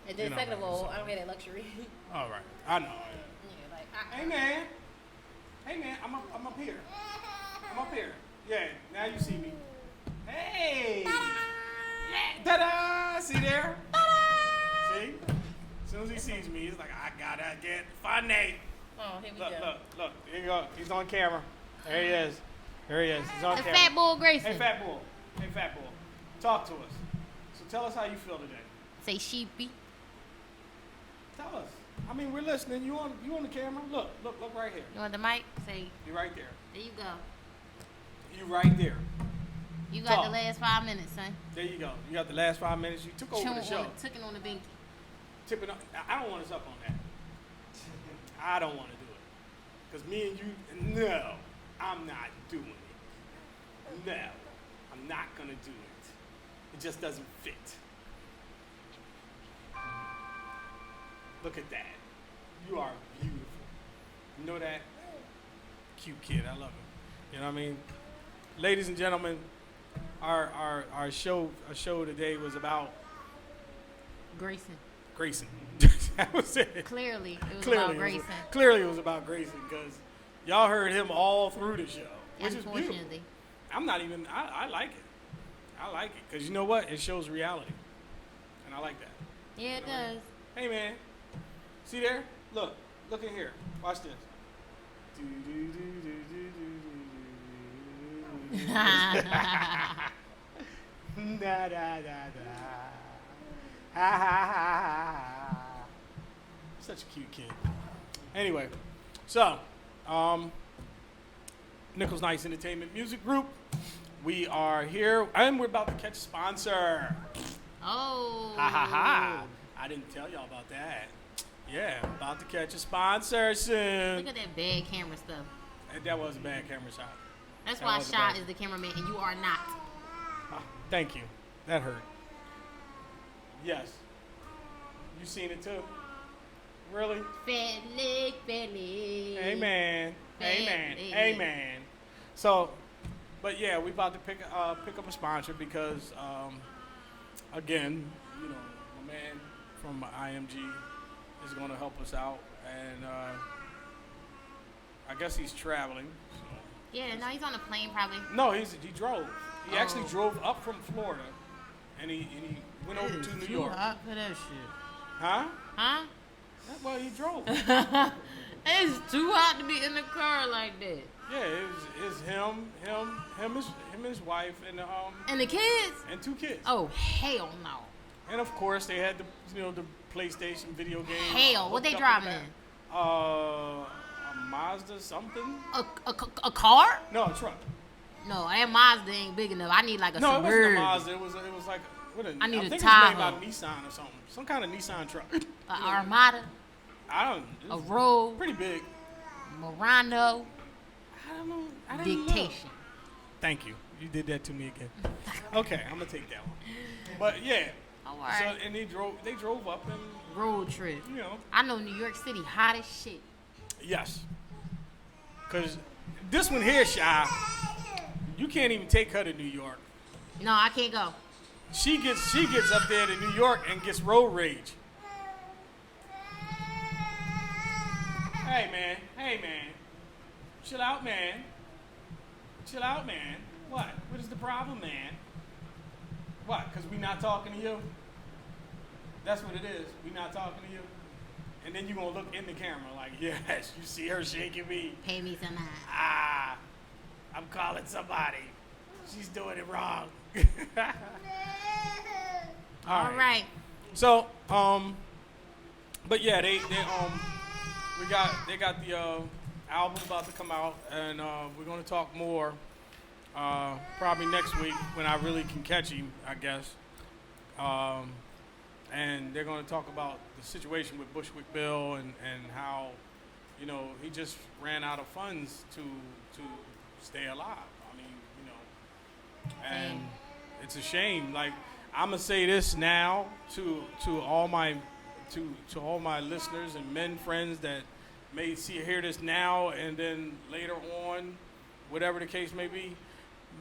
[SPEAKER 3] And then
[SPEAKER 1] You know,
[SPEAKER 3] second of all,
[SPEAKER 1] so-
[SPEAKER 3] I don't have that luxury.
[SPEAKER 1] All right, I know.
[SPEAKER 3] Yeah, like.
[SPEAKER 1] Hey man, I'm up here. I'm up here. Yeah, now you see me. Hey! Yeah, ta-da! See there? See? As soon as he sees me, he's like, I gotta get funny.
[SPEAKER 3] Oh, here we
[SPEAKER 1] Look,
[SPEAKER 3] go.
[SPEAKER 1] look. Here you go. He's on camera. There he is. He's on
[SPEAKER 3] The
[SPEAKER 1] camera.
[SPEAKER 3] Fat Bull Grayson.
[SPEAKER 1] Hey, Fat Bull. Talk to us. So tell us how you feel today.
[SPEAKER 3] Say sheepy.
[SPEAKER 1] Tell us. I mean, we're listening. You on the camera? Look right here.
[SPEAKER 3] You want the mic? Say.
[SPEAKER 1] You right there.
[SPEAKER 3] There you go.
[SPEAKER 1] You right there.
[SPEAKER 3] You got
[SPEAKER 1] Talk.
[SPEAKER 3] the last 5 minutes, son.
[SPEAKER 1] There you go. You got the last 5 minutes. You took over the show.
[SPEAKER 3] Took it on the binky.
[SPEAKER 1] Tipping up. I don't want us up on that. I don't want to do it. Because me and you, no, I'm not doing it. No, I'm not going to do it. It just doesn't fit. Look at that. You are beautiful. You know that? Cute kid. I love him. You know what I mean? Ladies and gentlemen, our show today was about Grayson. That was it.
[SPEAKER 3] Clearly, it was about Grayson.
[SPEAKER 1] Clearly, it was about Grayson because y'all heard him all through the show, which is beautiful. I'm not even. I like it. I like it because you know what? It shows reality, and I like that.
[SPEAKER 3] Yeah, it does.
[SPEAKER 1] Hey man, see there? Look in here. Watch this. Da da da da. Ha ha ha ha. Such a cute kid. Anyway, so Nichols Nice Entertainment Music Group. We are here, and we're about to catch a sponsor.
[SPEAKER 3] Oh.
[SPEAKER 1] Ha ha ha. I didn't tell y'all about that. Yeah, about to catch a sponsor soon.
[SPEAKER 3] Look at that bad camera stuff.
[SPEAKER 1] That was a bad camera shot.
[SPEAKER 3] That's why Shot is the cameraman and you are not.
[SPEAKER 1] Thank you. That hurt. Yes. You seen it too? Really?
[SPEAKER 3] Fat leg.
[SPEAKER 1] Amen. Amen. So, but yeah, we about to pick up a sponsor because, again, you know, my man from IMG is going to help us out, and I guess he's traveling. So.
[SPEAKER 3] Yeah, no, he's on a plane probably.
[SPEAKER 1] No, he drove. He actually drove up from Florida, and he went over to New York.
[SPEAKER 3] Too hot for that shit.
[SPEAKER 1] Huh?
[SPEAKER 3] Huh?
[SPEAKER 1] Well, he drove.
[SPEAKER 3] It's too hot to be in the car like that.
[SPEAKER 1] Yeah, it's him, his wife, and
[SPEAKER 3] the kids,
[SPEAKER 1] and 2 kids.
[SPEAKER 3] Oh hell no!
[SPEAKER 1] And of course they had the PlayStation video game.
[SPEAKER 3] Hell, what they driving in?
[SPEAKER 1] A Mazda something.
[SPEAKER 3] A car?
[SPEAKER 1] No, a truck.
[SPEAKER 3] No, that Mazda ain't big enough. I need like a
[SPEAKER 1] Suburban. No, it wasn't a Mazda. It was like
[SPEAKER 3] I need a
[SPEAKER 1] think
[SPEAKER 3] Tahoe.
[SPEAKER 1] It was made by Nissan or something. Some kind of Nissan truck.
[SPEAKER 3] Armada.
[SPEAKER 1] I don't.
[SPEAKER 3] A Rogue.
[SPEAKER 1] Pretty big.
[SPEAKER 3] Murano.
[SPEAKER 1] I don't know. I didn't
[SPEAKER 3] Dictation.
[SPEAKER 1] Look. Thank you. You did that to me again. Okay, I'm gonna take that one. But yeah.
[SPEAKER 3] All right.
[SPEAKER 1] So and they drove up and
[SPEAKER 3] road trip.
[SPEAKER 1] You know.
[SPEAKER 3] I know New York City hot as shit.
[SPEAKER 1] Yes. Cause this one here, Shy, you can't even take her to New York.
[SPEAKER 3] No, I can't go.
[SPEAKER 1] She gets up there to New York and gets road rage. Hey man. Chill out, man. What? What is the problem, man? What? Because we not talking to you? That's what it is. We not talking to you? And then you going to look in the camera like, yes, you see her shaking me.
[SPEAKER 3] Pay me some money.
[SPEAKER 1] I'm calling somebody. She's doing it wrong.
[SPEAKER 3] All right.
[SPEAKER 1] So, but yeah, they got the album about to come out, and we're gonna talk more probably next week when I really can catch him, I guess. And they're gonna talk about the situation with Bushwick Bill and how, you know, he just ran out of funds to stay alive. I mean, you know, and it's a shame. Like, I'm gonna say this now to all my listeners and men friends that may hear this now and then later on, whatever the case may be.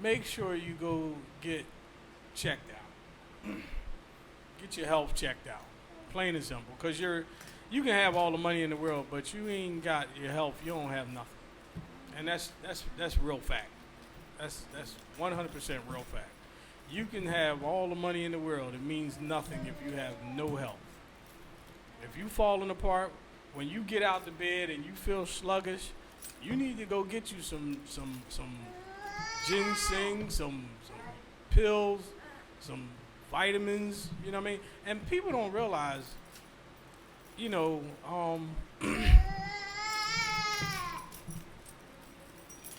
[SPEAKER 1] Make sure you go get checked out. Get your health checked out. Plain and simple. Because you can have all the money in the world, but you ain't got your health. You don't have nothing. And that's real fact. That's 100% real fact. You can have all the money in the world. It means nothing if you have no health. If you falling apart, when you get out the bed and you feel sluggish, you need to go get you some ginseng, some pills, some vitamins. You know what I mean? And people don't realize, you know,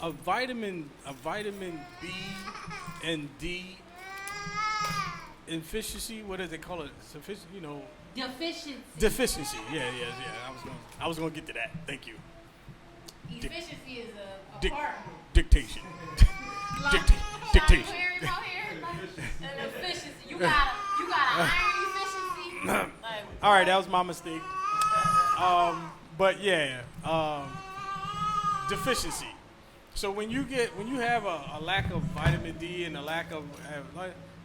[SPEAKER 1] a vitamin B and D deficiency. What does they call it? Sufficient, you know. Deficiency. Yeah. I was gonna get to that. Thank you.
[SPEAKER 3] Efficiency is a part.
[SPEAKER 1] Dictation. Dictation.
[SPEAKER 3] An efficiency. You got iron efficiency.
[SPEAKER 1] All right, that was my mistake. But yeah, deficiency. So when you have a lack of vitamin D and a lack of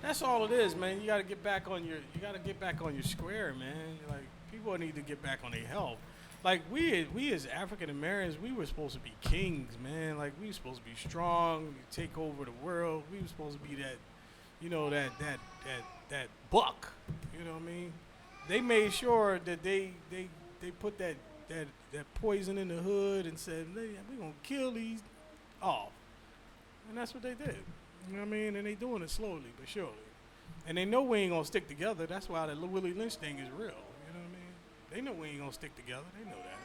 [SPEAKER 1] that's all it is, man. You gotta get back on your square, man. Like people need to get back on their health. Like we as African Americans, we were supposed to be kings, man. Like we were supposed to be strong, take over the world. We were supposed to be that, you know, that buck. You know what I mean? They made sure that they put that poison in the hood and said, we're gonna kill these off. And that's what they did. You know what I mean? And they doing it slowly but surely. And they know we ain't gonna stick together. That's why the Willie Lynch thing is real. You know what I mean? They know we ain't gonna stick together. They know that.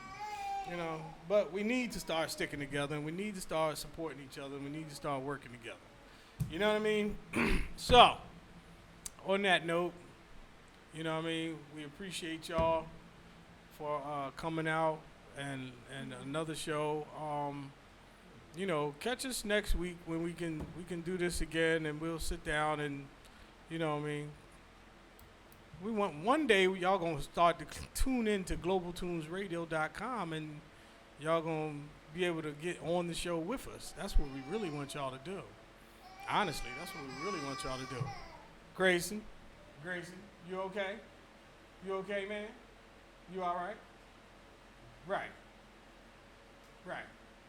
[SPEAKER 1] You know, but we need to start sticking together, and we need to start supporting each other, and we need to start working together. You know what I mean? So, on that note, you know what I mean? We appreciate y'all for coming out and another show. You know, catch us next week when we can do this again, and we'll sit down and, you know what I mean? We want one day y'all gonna start to tune into globaltunesradio.com, and y'all gonna be able to get on the show with us. That's what we really want y'all to do. Honestly, that's what we really want y'all to do. Grayson, you okay? You okay, man? You all right? Right.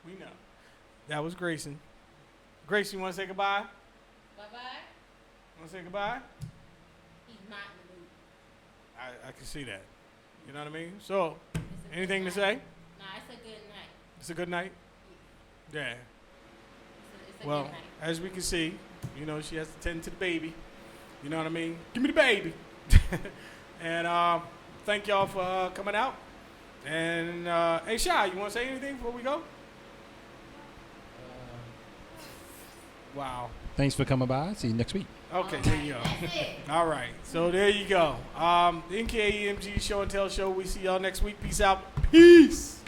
[SPEAKER 1] We know. That was Grayson. Grayson, you want to say goodbye?
[SPEAKER 3] Bye-bye.
[SPEAKER 1] Want to say goodbye?
[SPEAKER 3] He's not in the mood.
[SPEAKER 1] I can see that. You know what I mean? So, anything to say?
[SPEAKER 3] Nah, it's a good night.
[SPEAKER 1] It's a good night? Yeah.
[SPEAKER 3] It's a
[SPEAKER 1] Well,
[SPEAKER 3] good night.
[SPEAKER 1] as we can see, you know, she has to tend to the baby. You know what I mean? Give me the baby. And thank y'all for coming out. And, hey, Shy, you want to say anything before we go? Wow.
[SPEAKER 12] Thanks for coming by. See you next week.
[SPEAKER 1] Okay, there you go. All right. So there you go. The NKEMG Show and Tell Show. We see y'all next week. Peace out. Peace.